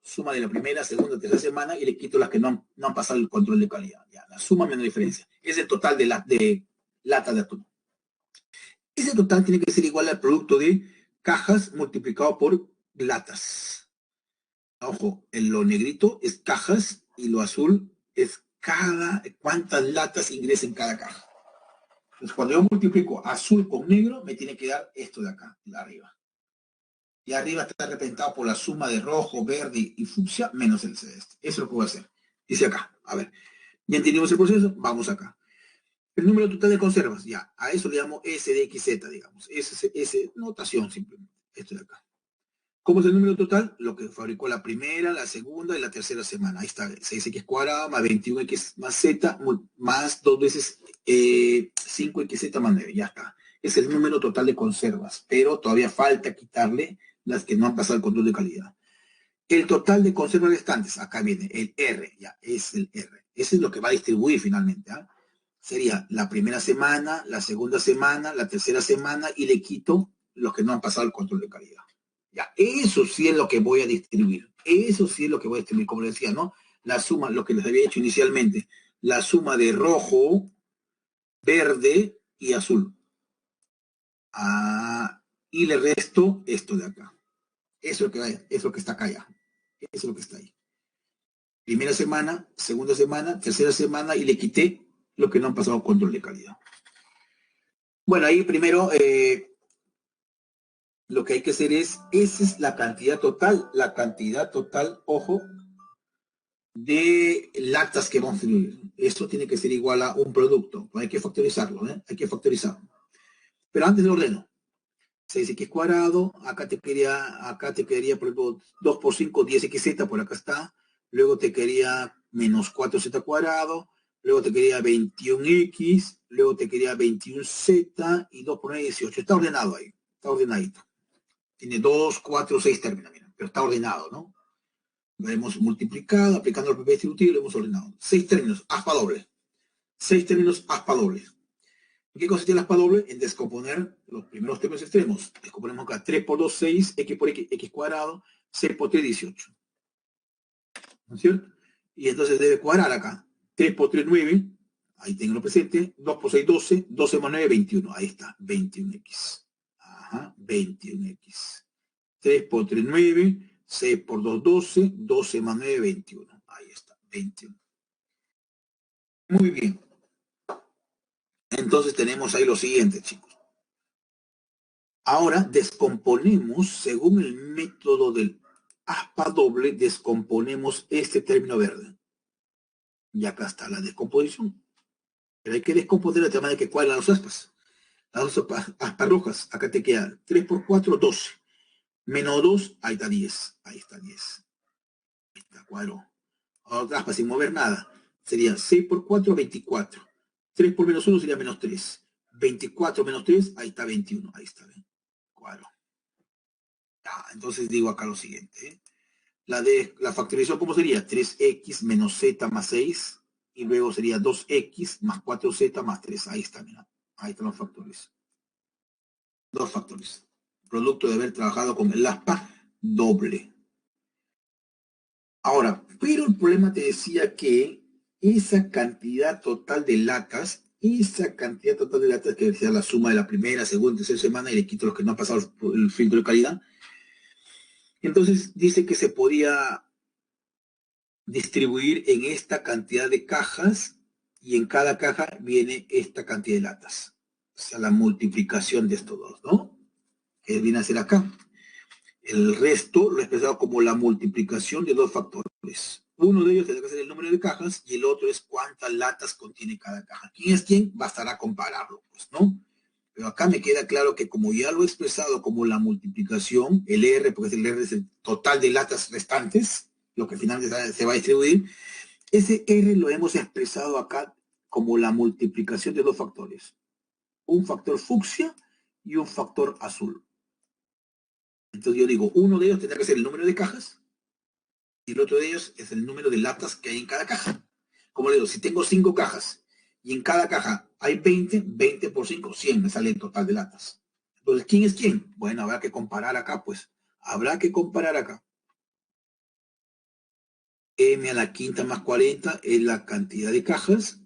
Suma de la primera, segunda, tercera semana y le quito las que no han pasado el control de calidad. Ya, la suma menos la diferencia. Es el total de latas de atún. Ese total tiene que ser igual al producto de cajas multiplicado por latas. Ojo, en lo negrito es cajas y lo azul es cuántas latas ingresa en cada caja. Entonces, cuando yo multiplico azul con negro, me tiene que dar esto de acá, de arriba. Y arriba está representado por la suma de rojo, verde y fucsia menos el celeste. Eso es lo que voy a hacer. Dice acá, a ver, ya entendimos el proceso, vamos acá. El número total de conservas, ya, a eso le llamo SDXZ, digamos. S notación simplemente, esto de acá. ¿Cómo es el número total? Lo que fabricó la primera, la segunda y la tercera semana. Ahí está, 6x cuadrado más 21x más z más 2 veces 5xz más 9. Ya está. Es el número total de conservas, pero todavía falta quitarle las que no han pasado el control de calidad. El total de conservas restantes, acá viene el R, ya, es el R. Ese es lo que va a distribuir finalmente, ¿ah? Sería la primera semana, la segunda semana, la tercera semana y le quito los que no han pasado el control de calidad. Ya, eso sí es lo que voy a distribuir. Eso sí es lo que voy a distribuir, como les decía, ¿no? La suma, lo que les había hecho inicialmente, la suma de rojo, verde y azul. Y le resto esto de acá. Eso es lo que está acá ya. Eso es lo que está ahí. Primera semana, segunda semana, tercera semana y le quité lo que no han pasado control de calidad. Bueno, ahí primero lo que hay que hacer esa es la cantidad total, ojo, de latas que vamos a distribuir. Esto tiene que ser igual a un producto. Hay que factorizarlo, ¿eh? Hay que factorizarlo. Pero antes lo ordeno. 6x cuadrado, acá te quedaría, por ejemplo, 2 por 5, 10xz, por acá está. Luego te quedaría menos 4z cuadrado. Luego te quedaría 21x. Luego te quedaría 21z y 2 por 9, 18. Está ordenado ahí. Está ordenadito. Tiene 2, 4, 6 términos, mira, pero está ordenado, ¿no? Lo hemos multiplicado, aplicando el PP distributivo, lo hemos ordenado. 6 términos, aspa doble. 6 términos, aspa doble. ¿En qué consiste el aspa doble? En descomponer los primeros términos extremos. Descomponemos acá 3 por 2, 6, x por x cuadrado, 6 por 3, 18. ¿No es cierto? Y entonces debe cuadrar acá. 3 por 3, 9. Ahí tengo lo presente. 2 por 6, 12. 12 más 9, 21. Ahí está, 21x. Ajá, 21x. 3 por 3, 9. 6 por 2, 12. 12 más 9, 21. Ahí está, 21. Muy bien. Entonces tenemos ahí lo siguiente, chicos. Ahora descomponemos, según el método del aspa doble, descomponemos este término verde. Y acá está la descomposición. Pero hay que descomponer de tal manera que cuadran las aspas. Las dos aspas rojas. Acá te queda 3 por 4, 12. Menos 2, ahí está 10. Ahí está 10. Ahí está, cuadro. Otra aspa sin mover nada. Sería 6 por 4, 24. 3 por menos 1 sería menos 3. 24 menos 3, ahí está 21. Ahí está, ¿ven? Cuadro. Entonces digo acá lo siguiente. La factorización, ¿cómo sería? 3x menos z más 6. Y luego sería 2x más 4z más 3. Ahí está, mira. Ahí están los factores. Dos factores. Producto de haber trabajado con el aspa doble. Ahora, pero el problema te decía que esa cantidad total de latas, que sea la suma de la primera, segunda, tercera semana, y le quito los que no han pasado el filtro de calidad, entonces dice que se podía distribuir en esta cantidad de cajas y en cada caja viene esta cantidad de latas. O sea, la multiplicación de estos dos, ¿no? Que viene a ser acá. El resto lo he expresado como la multiplicación de dos factores. Uno de ellos tendrá que ser el número de cajas y el otro es cuántas latas contiene cada caja. ¿Quién es quién? Bastará compararlo, pues, ¿no? Pero acá me queda claro que como ya lo he expresado como la multiplicación, el R, porque el R es el total de latas restantes, lo que finalmente se va a distribuir, ese R lo hemos expresado acá como la multiplicación de dos factores. Un factor fucsia y un factor azul. Entonces yo digo, uno de ellos tendrá que ser el número de cajas y el otro de ellos es el número de latas que hay en cada caja. Como le digo, si tengo 5 cajas y en cada caja hay 20, 20 por 5, 100 me sale el total de latas. Entonces, ¿quién es quién? Bueno, habrá que comparar acá, pues. Habrá que comparar acá. M a la quinta más 40 es la cantidad de cajas.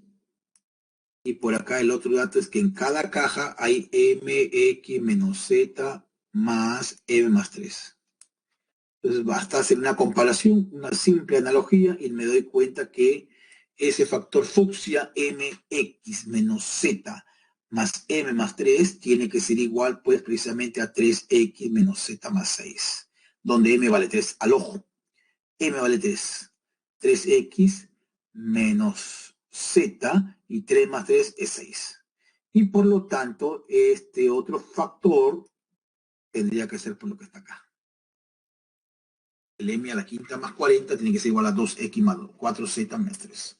Y por acá el otro dato es que en cada caja hay mx menos z más m más 3. Entonces basta hacer una comparación, una simple analogía y me doy cuenta que ese factor fucsia mx menos z más m más 3 tiene que ser igual pues precisamente a 3x menos z más 6, donde m vale 3 al ojo. M vale 3. 3x menos z y 3 más 3 es 6. Y por lo tanto, este otro factor tendría que ser por lo que está acá. El m a la quinta más 40 tiene que ser igual a 2x más 2, 4z menos 3.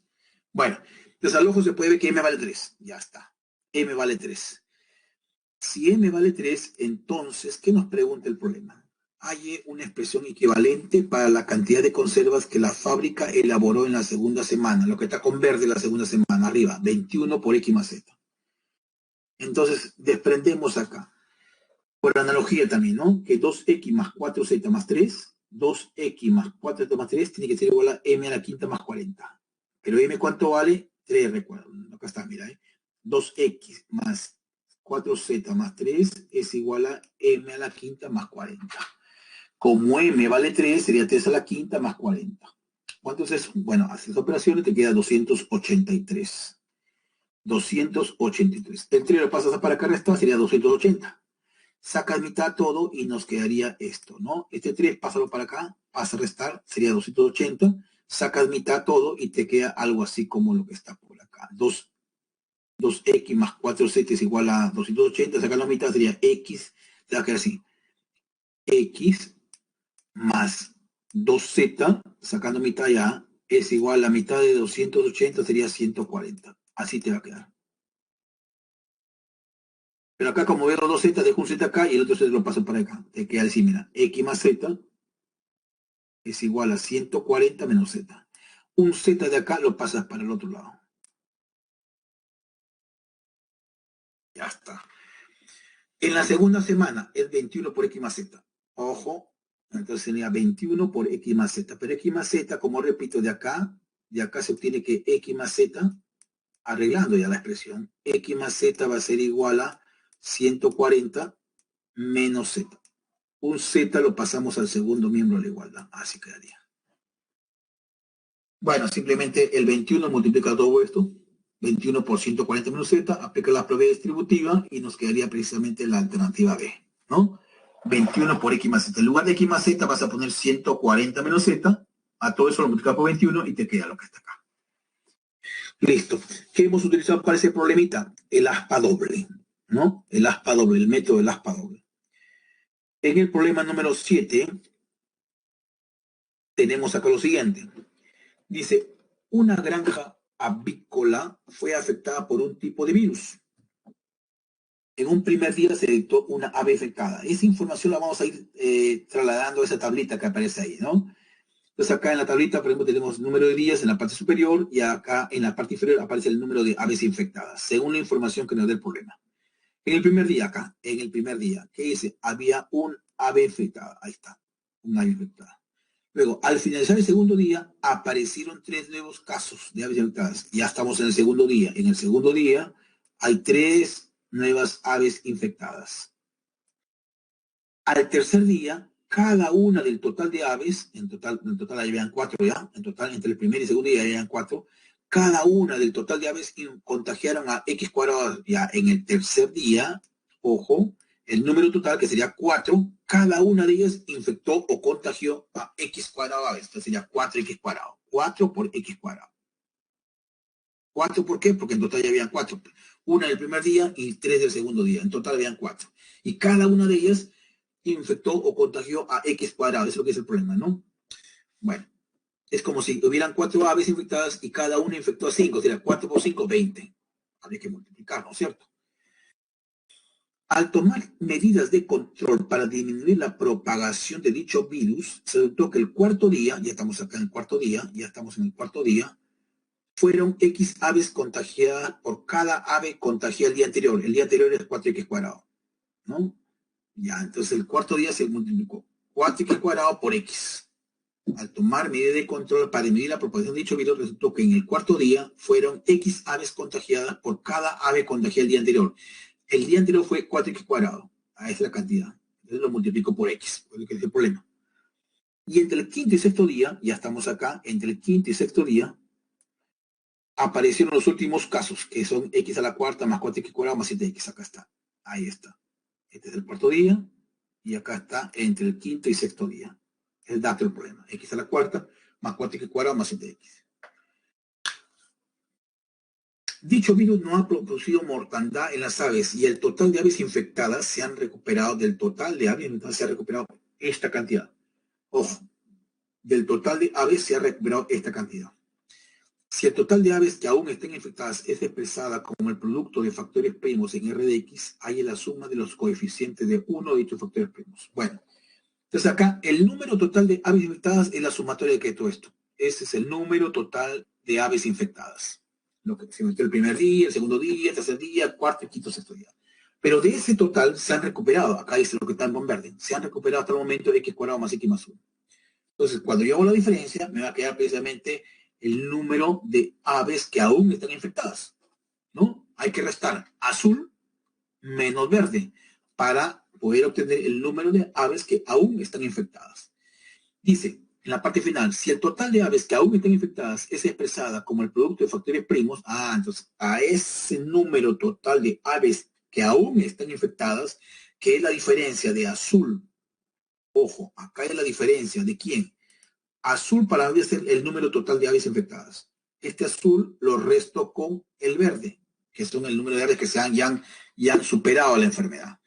Bueno, entonces al ojo se puede ver que m vale 3. Ya está. M vale 3. Si m vale 3, entonces, ¿qué nos pregunta el problema? Hay una expresión equivalente para la cantidad de conservas que la fábrica elaboró en la segunda semana, lo que está con verde la segunda semana, arriba, 21 por x más z. Entonces, desprendemos acá, por analogía también, ¿no? Que 2x más 4z más 3, 2x más 4z más 3 tiene que ser igual a m a la quinta más 40. Pero m, ¿cuánto vale? 3, recuerda. Acá está, mira, 2x más 4z más 3 es igual a m a la quinta más 40. Como m vale 3, sería 3 a la quinta más 40. ¿Cuánto es eso? Bueno, haces operaciones, te queda 283. 283. El 3 lo pasas para acá, restar, sería 280. Sacas mitad todo y nos quedaría esto, ¿no? Este 3, pásalo para acá, pasa a restar, sería 280. Sacas mitad todo y te queda algo así como lo que está por acá. 2x más 4z es igual a 280. Sacas la mitad, sería x, te va a quedar así. X más 2z, sacando mitad ya, es igual a la mitad de 280, sería 140. Así te va a quedar. Pero acá, como veo 2z, dejo un z acá y el otro z lo paso para acá. Te queda así, mira, x más z es igual a 140 menos z. Un z de acá lo pasas para el otro lado. Ya está. En la segunda semana es 21 por x más z. Ojo, entonces sería 21 por x más z. Pero x más z, como repito, de acá se obtiene que x más z, arreglando ya la expresión, x más z va a ser igual a 140 menos z. Un z lo pasamos al segundo miembro de la igualdad. Así quedaría. Bueno, simplemente el 21 multiplica todo esto. 21 por 140 menos z, aplica la probabilidad distributiva y nos quedaría precisamente la alternativa B, ¿no? 21 por x más z. En lugar de x más z vas a poner 140 menos z. A todo eso lo multiplicas por 21 y te queda lo que está acá. Listo. ¿Qué hemos utilizado para ese problemita? El aspa doble, ¿no? El aspa doble, el método del aspa doble. En el problema número 7, tenemos acá lo siguiente. Dice, una granja avícola fue afectada por un tipo de virus. En un primer día se detectó una ave infectada. Esa información la vamos a ir trasladando a esa tablita que aparece ahí, ¿no? Entonces acá en la tablita, por ejemplo, tenemos número de días en la parte superior y acá en la parte inferior aparece el número de aves infectadas, según la información que nos dé el problema. En el primer día acá, en el primer día, ¿qué dice? Había un ave infectada. Ahí está, un ave infectada. Luego, al finalizar el segundo día, aparecieron 3 nuevos casos de aves infectadas. Ya estamos en el segundo día. En el segundo día hay 3 nuevas aves infectadas. Al tercer día, cada una del total de aves, en total ahí habían 4 ya, en total entre el primer y segundo día habían 4, cada una del total de aves contagiaron a X cuadrado. Ya en el tercer día, ojo, el número total, que sería 4, cada una de ellas infectó o contagió a X cuadrado aves. Entonces sería 4X cuadrado. 4 por X cuadrado. 4, ¿por qué? Porque en total ya habían 4. Una del primer día y 3 del segundo día. En total habían 4. Y cada una de ellas infectó o contagió a X cuadrado. Eso es lo que es el problema, ¿no? Bueno, es como si hubieran 4 aves infectadas y cada una infectó a 5. O sea, 4 por 5, 20. Habría que multiplicar, ¿no es cierto? Al tomar medidas de control para disminuir la propagación de dicho virus, se detectó que el cuarto día, ya estamos acá en el cuarto día, fueron X aves contagiadas por cada ave contagiada el día anterior. El día anterior es 4X cuadrado, ¿no? Ya, entonces el cuarto día se multiplicó 4X cuadrado por X. Al tomar medidas de control para disminuir la propagación de dicho virus, resultó que en el cuarto día fueron X aves contagiadas por cada ave contagiada el día anterior. El día anterior fue 4X cuadrado. Esa es la cantidad. Entonces lo multiplico por X, que es el problema. Y entre el quinto y sexto día, ya estamos acá, entre el quinto y sexto día, aparecieron los últimos casos, que son X a la cuarta más 4X cuadrado más 7X. Acá está. Ahí está. Este es el cuarto día. Y acá está entre el quinto y sexto día. El dato del problema. X a la cuarta más 4X cuadrado más 7X. Dicho virus no ha producido mortandad en las aves y el total de aves infectadas se han recuperado, del total de aves infectadas se ha recuperado esta cantidad. Ojo, del total de aves se ha recuperado esta cantidad. Si el total de aves que aún estén infectadas es expresada como el producto de factores primos en R de X, hay la suma de los coeficientes de uno de dichos factores primos. Bueno, entonces acá el número total de aves infectadas es la sumatoria de todo esto. Ese es el número total de aves infectadas. Lo que se metió el primer día, el segundo día, el tercer día, cuarto, quinto, sexto día. Pero de ese total se han recuperado, acá dice lo que está en verde, se han recuperado hasta el momento X cuadrado más X más 1. Entonces, cuando yo hago la diferencia, me va a quedar precisamente el número de aves que aún están infectadas, ¿no? Hay que restar azul menos verde para poder obtener el número de aves que aún están infectadas. Dice, en la parte final, si el total de aves que aún están infectadas es expresada como el producto de factores primos, entonces a ese número total de aves que aún están infectadas, que es la diferencia de azul, ojo, acá es la diferencia de quién. Azul para mí es el número total de aves infectadas. Este azul lo resto con el verde, que son el número de aves que ya han superado la enfermedad.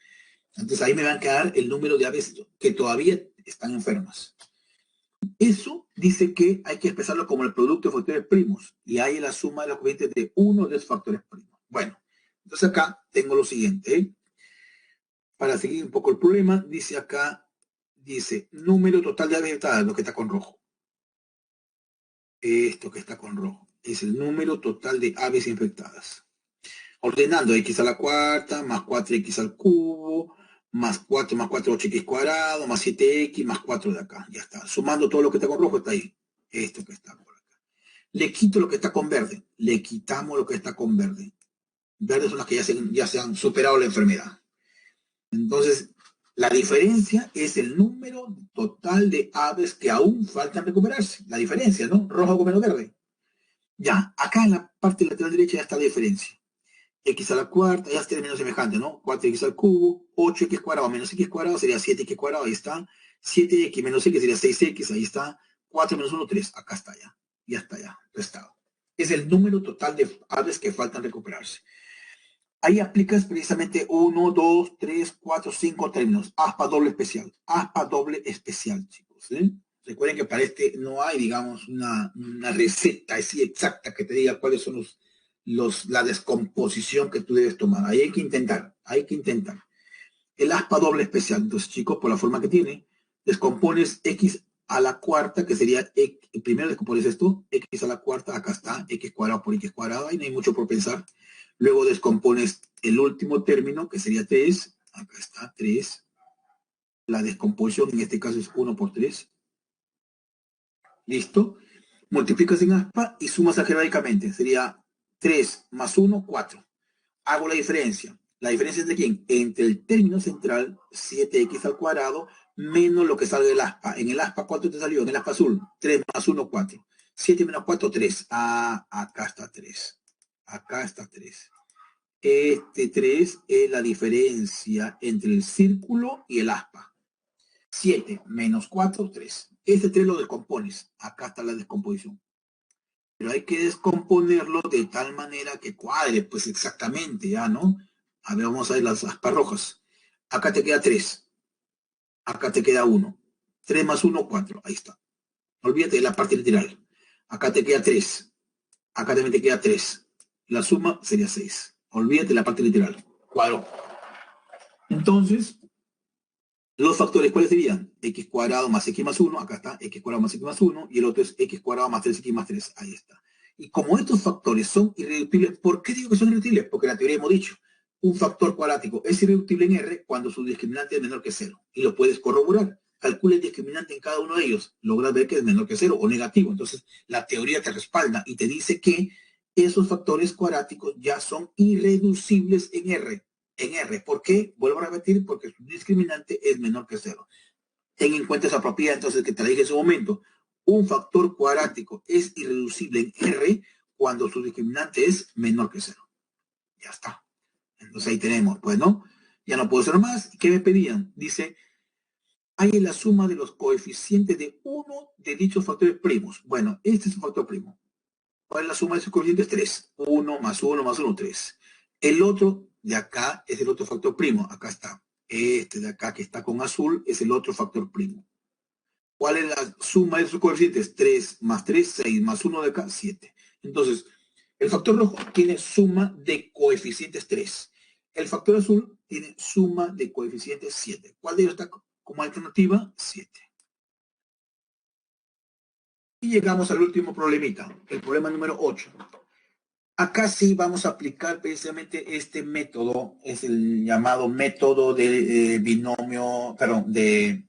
Entonces ahí me van a quedar el número de aves que todavía están enfermas. Eso dice que hay que expresarlo como el producto de factores primos y hay la suma de los coeficientes de uno de esos factores primos. Bueno, entonces acá tengo lo siguiente. Para seguir un poco el problema, dice acá, dice número total de aves infectadas, lo que está con rojo. Esto que está con rojo es el número total de aves infectadas. Ordenando X a la cuarta, más 4X al cubo, más 4 más 4, 8X cuadrado, más 7X, más 4 de acá. Ya está. Sumando todo lo que está con rojo, está ahí. Esto que está por acá. Le quito lo que está con verde. Le quitamos lo que está con verde. Verdes son las que ya se han superado la enfermedad. Entonces, la diferencia es el número total de aves que aún faltan recuperarse. La diferencia, ¿no? Rojo con menos verde. Ya, acá en la parte lateral derecha ya está la diferencia. X a la cuarta, ya está menos semejante, ¿no? 4X al cubo, 8X cuadrado menos X cuadrado sería 7X cuadrado, ahí está. 7X menos X sería 6X, ahí está. 4 menos 1, 3, acá está ya. Ya está ya, restado. Es el número total de aves que faltan recuperarse. Ahí aplicas precisamente 1, 2, 3, 4, 5 términos. Aspa doble especial. Aspa doble especial, chicos. ¿Sí? Recuerden que para este no hay, digamos, una receta así exacta que te diga cuáles son la descomposición que tú debes tomar. Ahí hay que intentar, hay que intentar. El aspa doble especial, entonces chicos, por la forma que tiene, descompones x a la cuarta, que sería, primero descompones esto, x a la cuarta, acá está, x cuadrado por x cuadrado, ahí no hay mucho por pensar. Luego descompones el último término, que sería 3, acá está, 3. La descomposición en este caso es 1 por 3. ¿Listo? Multiplicas en aspa y sumas algebraicamente. Sería 3 más 1, 4. Hago la diferencia. ¿La diferencia es de quién? Entre el término central, 7x al cuadrado, menos lo que sale del aspa. En el aspa, ¿cuánto te salió? En el aspa azul, 3 más 1, 4. 7 menos 4, 3. Ah, acá está 3. Acá está 3. Este 3 es la diferencia entre el círculo y el aspa. 7 menos 4, 3. Este 3 lo descompones. Acá está la descomposición. Pero hay que descomponerlo de tal manera que cuadre, pues exactamente, ya, ¿no? A ver, vamos a ver las aspas rojas. Acá te queda 3. Acá te queda 1. 3 más 1, 4. Ahí está. Olvídate de la parte literal. Acá te queda 3. Acá también te queda 3. La suma sería 6. Olvídate de la parte literal. Cuadro. Entonces, los factores, ¿cuáles serían? X cuadrado más X más 1, acá está, X cuadrado más X más 1, y el otro es X cuadrado más 3X más 3, ahí está. Y como estos factores son irreductibles, ¿por qué digo que son irreductibles? Porque en la teoría hemos dicho, un factor cuadrático es irreductible en R cuando su discriminante es menor que 0, y lo puedes corroborar. Calcula el discriminante en cada uno de ellos, logras ver que es menor que 0 o negativo. Entonces, la teoría te respalda y te dice que esos factores cuadráticos ya son irreducibles en R. ¿Por qué? Vuelvo a repetir, porque su discriminante es menor que 0. Ten en cuenta esa propiedad, entonces, que te la dije en su momento. Un factor cuadrático es irreducible en R cuando su discriminante es menor que 0. Ya está. Entonces ahí tenemos, pues, ¿no? Ya no puedo hacer más. ¿Qué me pedían? Dice, hay la suma de los coeficientes de uno de dichos factores primos. Bueno, este es un factor primo. ¿Cuál es la suma de sus coeficientes? 3. 1 más 1 más 1, 3. El otro de acá es el otro factor primo. Acá está. Este de acá que está con azul es el otro factor primo. ¿Cuál es la suma de sus coeficientes? 3 más 3, 6 más 1 de acá, 7. Entonces, el factor rojo tiene suma de coeficientes 3. El factor azul tiene suma de coeficientes 7. ¿Cuál de ellos está como alternativa? 7. Y llegamos al último problemita, el problema número 8. Acá sí vamos a aplicar precisamente este método, es el llamado método de binomio, perdón, de,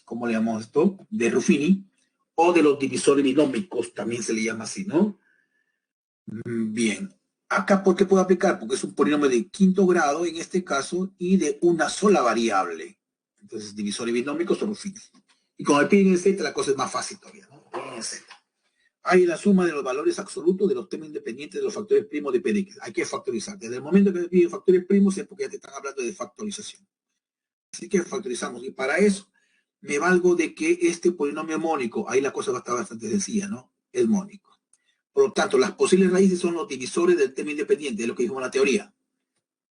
¿cómo le llamamos esto? De Ruffini, o de los divisores binómicos, también se le llama así, ¿no? Bien. Acá, ¿por qué puedo aplicar? Porque es un polinomio de quinto grado, en este caso, y de una sola variable. Entonces, divisores binómicos o Ruffini. Y con el pi en Z la cosa es más fácil todavía, ¿no? Pi en Z. Hay la suma de los valores absolutos de los temas independientes de los factores primos de PDX. Hay que factorizar. Desde el momento que te piden factores primos es porque ya te están hablando de factorización. Así que factorizamos. Y para eso me valgo de que este polinomio mónico, ahí la cosa va a estar bastante sencilla, ¿no? Es mónico. Por lo tanto, las posibles raíces son los divisores del tema independiente, es lo que dijimos en la teoría,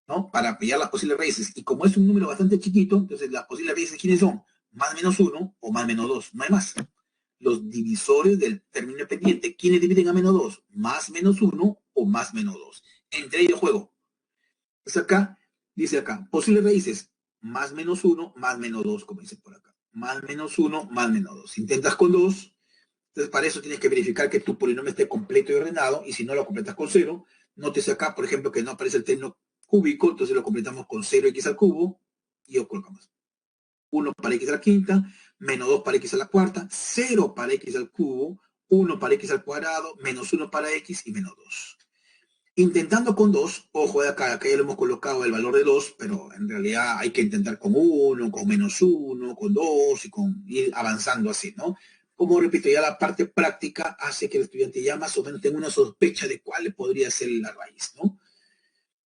¿no? Para pillar las posibles raíces. Y como es un número bastante chiquito, entonces las posibles raíces, ¿quiénes son? Más menos 1 o más menos 2. No hay más. Los divisores del término independiente. ¿Quiénes dividen a menos 2? Más menos 1 o más menos 2. Entre ellos juego. Pues acá, dice acá, posibles raíces, más menos 1, más menos 2, como dice por acá. Más menos 1, más menos 2. Intentas con 2, entonces para eso tienes que verificar que tu polinomio esté completo y ordenado, y si no lo completas con 0, nótese acá, por ejemplo, que no aparece el término cúbico, entonces lo completamos con 0x al cubo, y lo colocamos. 1 para x a la quinta, menos 2 para x a la cuarta, 0 para x al cubo, 1 para x al cuadrado, menos 1 para x y menos 2. Intentando con 2, ojo de acá ya le hemos colocado el valor de 2, pero en realidad hay que intentar con 1, con menos 1, con 2 y con ir avanzando así, ¿no? Como repito, ya la parte práctica hace que el estudiante ya más o menos tenga una sospecha de cuál podría ser la raíz, ¿no?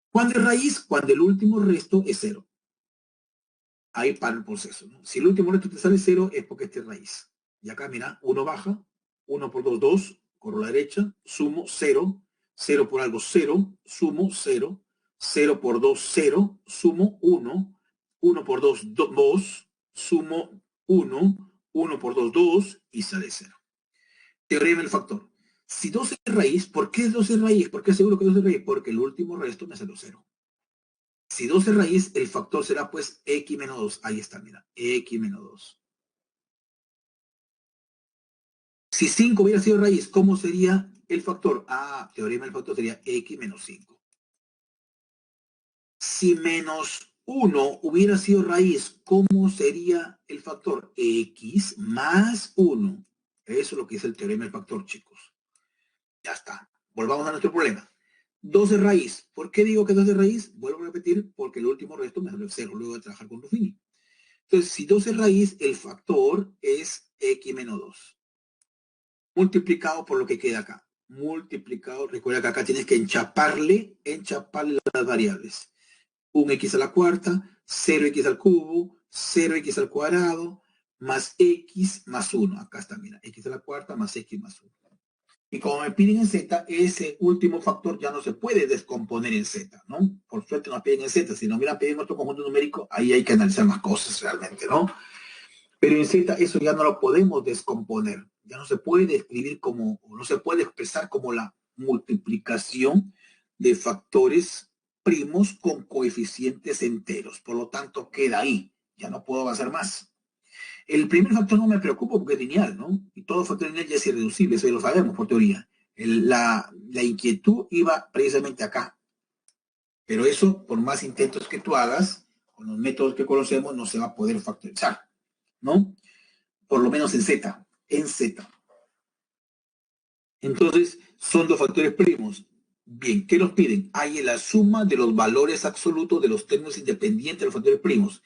¿Cuándo es raíz? Cuando el último resto es 0. Ahí para el proceso, ¿no? Si el último resto te sale 0 es porque este es raíz. Y acá, mira, 1 baja, 1 por 2, 2, corro a la derecha, sumo 0, 0 por algo 0, sumo 0, 0 por 2, 0, sumo 1, 1 por 2, 2, sumo 1, 1 por 2, 2 y sale 0. Teorema del factor. Si 2 es raíz, ¿por qué es 2 es raíz? ¿Por qué seguro que 2 es raíz? Porque el último resto me salió 0. Si 2 es raíz, el factor será pues x menos 2. Ahí está, mira, x menos 2. Si 5 hubiera sido raíz, ¿cómo sería el factor? Teorema del factor sería x menos 5. Si menos 1 hubiera sido raíz, ¿cómo sería el factor? X más 1. Eso es lo que es el teorema del factor, chicos. Ya está. Volvamos a nuestro problema. 2 es raíz. ¿Por qué digo que 2 es raíz? Vuelvo a repetir, porque el último resto me salió 0 luego de trabajar con Ruffini. Entonces, si 2 es raíz, el factor es x menos 2. Multiplicado por lo que queda acá. Multiplicado, recuerda que acá tienes que enchaparle las variables. Un x a la cuarta, 0x al cubo, 0x al cuadrado, más x más 1. Acá está, mira, x a la cuarta más x más 1. Y como me piden en Z, ese último factor ya no se puede descomponer en Z, ¿no? Por suerte nos piden en Z. Si nos hubieran pedido en otro conjunto numérico, ahí hay que analizar más cosas realmente, ¿no? Pero en Z eso ya no lo podemos descomponer. Ya no se puede escribir como, no se puede expresar como la multiplicación de factores primos con coeficientes enteros. Por lo tanto, queda ahí. Ya no puedo avanzar más. El primer factor no me preocupa porque es lineal, ¿no? Y todo factor lineal ya es irreducible, eso ya lo sabemos por teoría. La inquietud iba precisamente acá. Pero eso, por más intentos que tú hagas, con los métodos que conocemos, no se va a poder factorizar, ¿no? Por lo menos en Z, en Z. Entonces, son dos factores primos. Bien, ¿qué nos piden? Hay la suma de los valores absolutos de los términos independientes de los factores primos.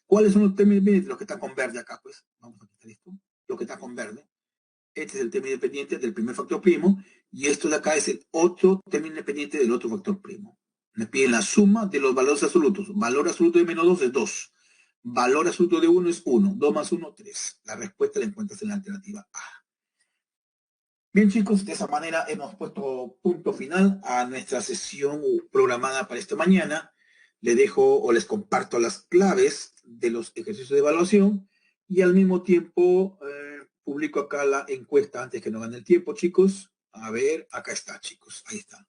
¿Cuáles son los términos independientes? Los que están con verde acá, pues. Vamos a quitar esto. Lo que está con verde. Este es el término independiente del primer factor primo y esto de acá es el otro término independiente del otro factor primo. Me piden la suma de los valores absolutos. Valor absoluto de menos 2 es 2. Valor absoluto de 1 es 1. 2 más 1, 3. La respuesta la encuentras en la alternativa A. Bien, chicos, de esa manera hemos puesto punto final a nuestra sesión programada para esta mañana. Les dejo o les comparto las claves de los ejercicios de evaluación y al mismo tiempo publico acá la encuesta antes que no gane el tiempo, chicos. A ver, acá está, chicos, ahí está.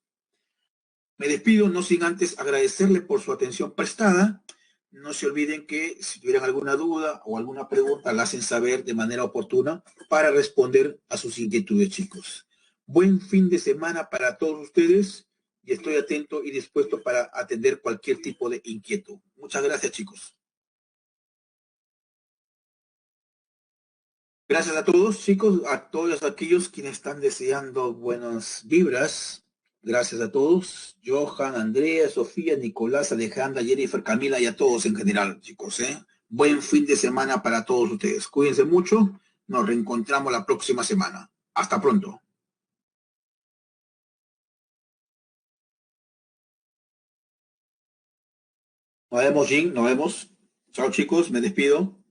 Me despido, no sin antes agradecerle por su atención prestada. No se olviden que si tuvieran alguna duda o alguna pregunta, la hacen saber de manera oportuna para responder a sus inquietudes, chicos. Buen fin de semana para todos ustedes y estoy atento y dispuesto para atender cualquier tipo de inquietud. Muchas gracias, chicos. Gracias a todos, chicos, a todos aquellos quienes están deseando buenas vibras. Gracias a todos. Johan, Andrea, Sofía, Nicolás, Alejandra, Jennifer, Camila y a todos en general, chicos. Buen fin de semana para todos ustedes. Cuídense mucho. Nos reencontramos la próxima semana. Hasta pronto. Nos vemos, Jim. Nos vemos. Chao, chicos. Me despido.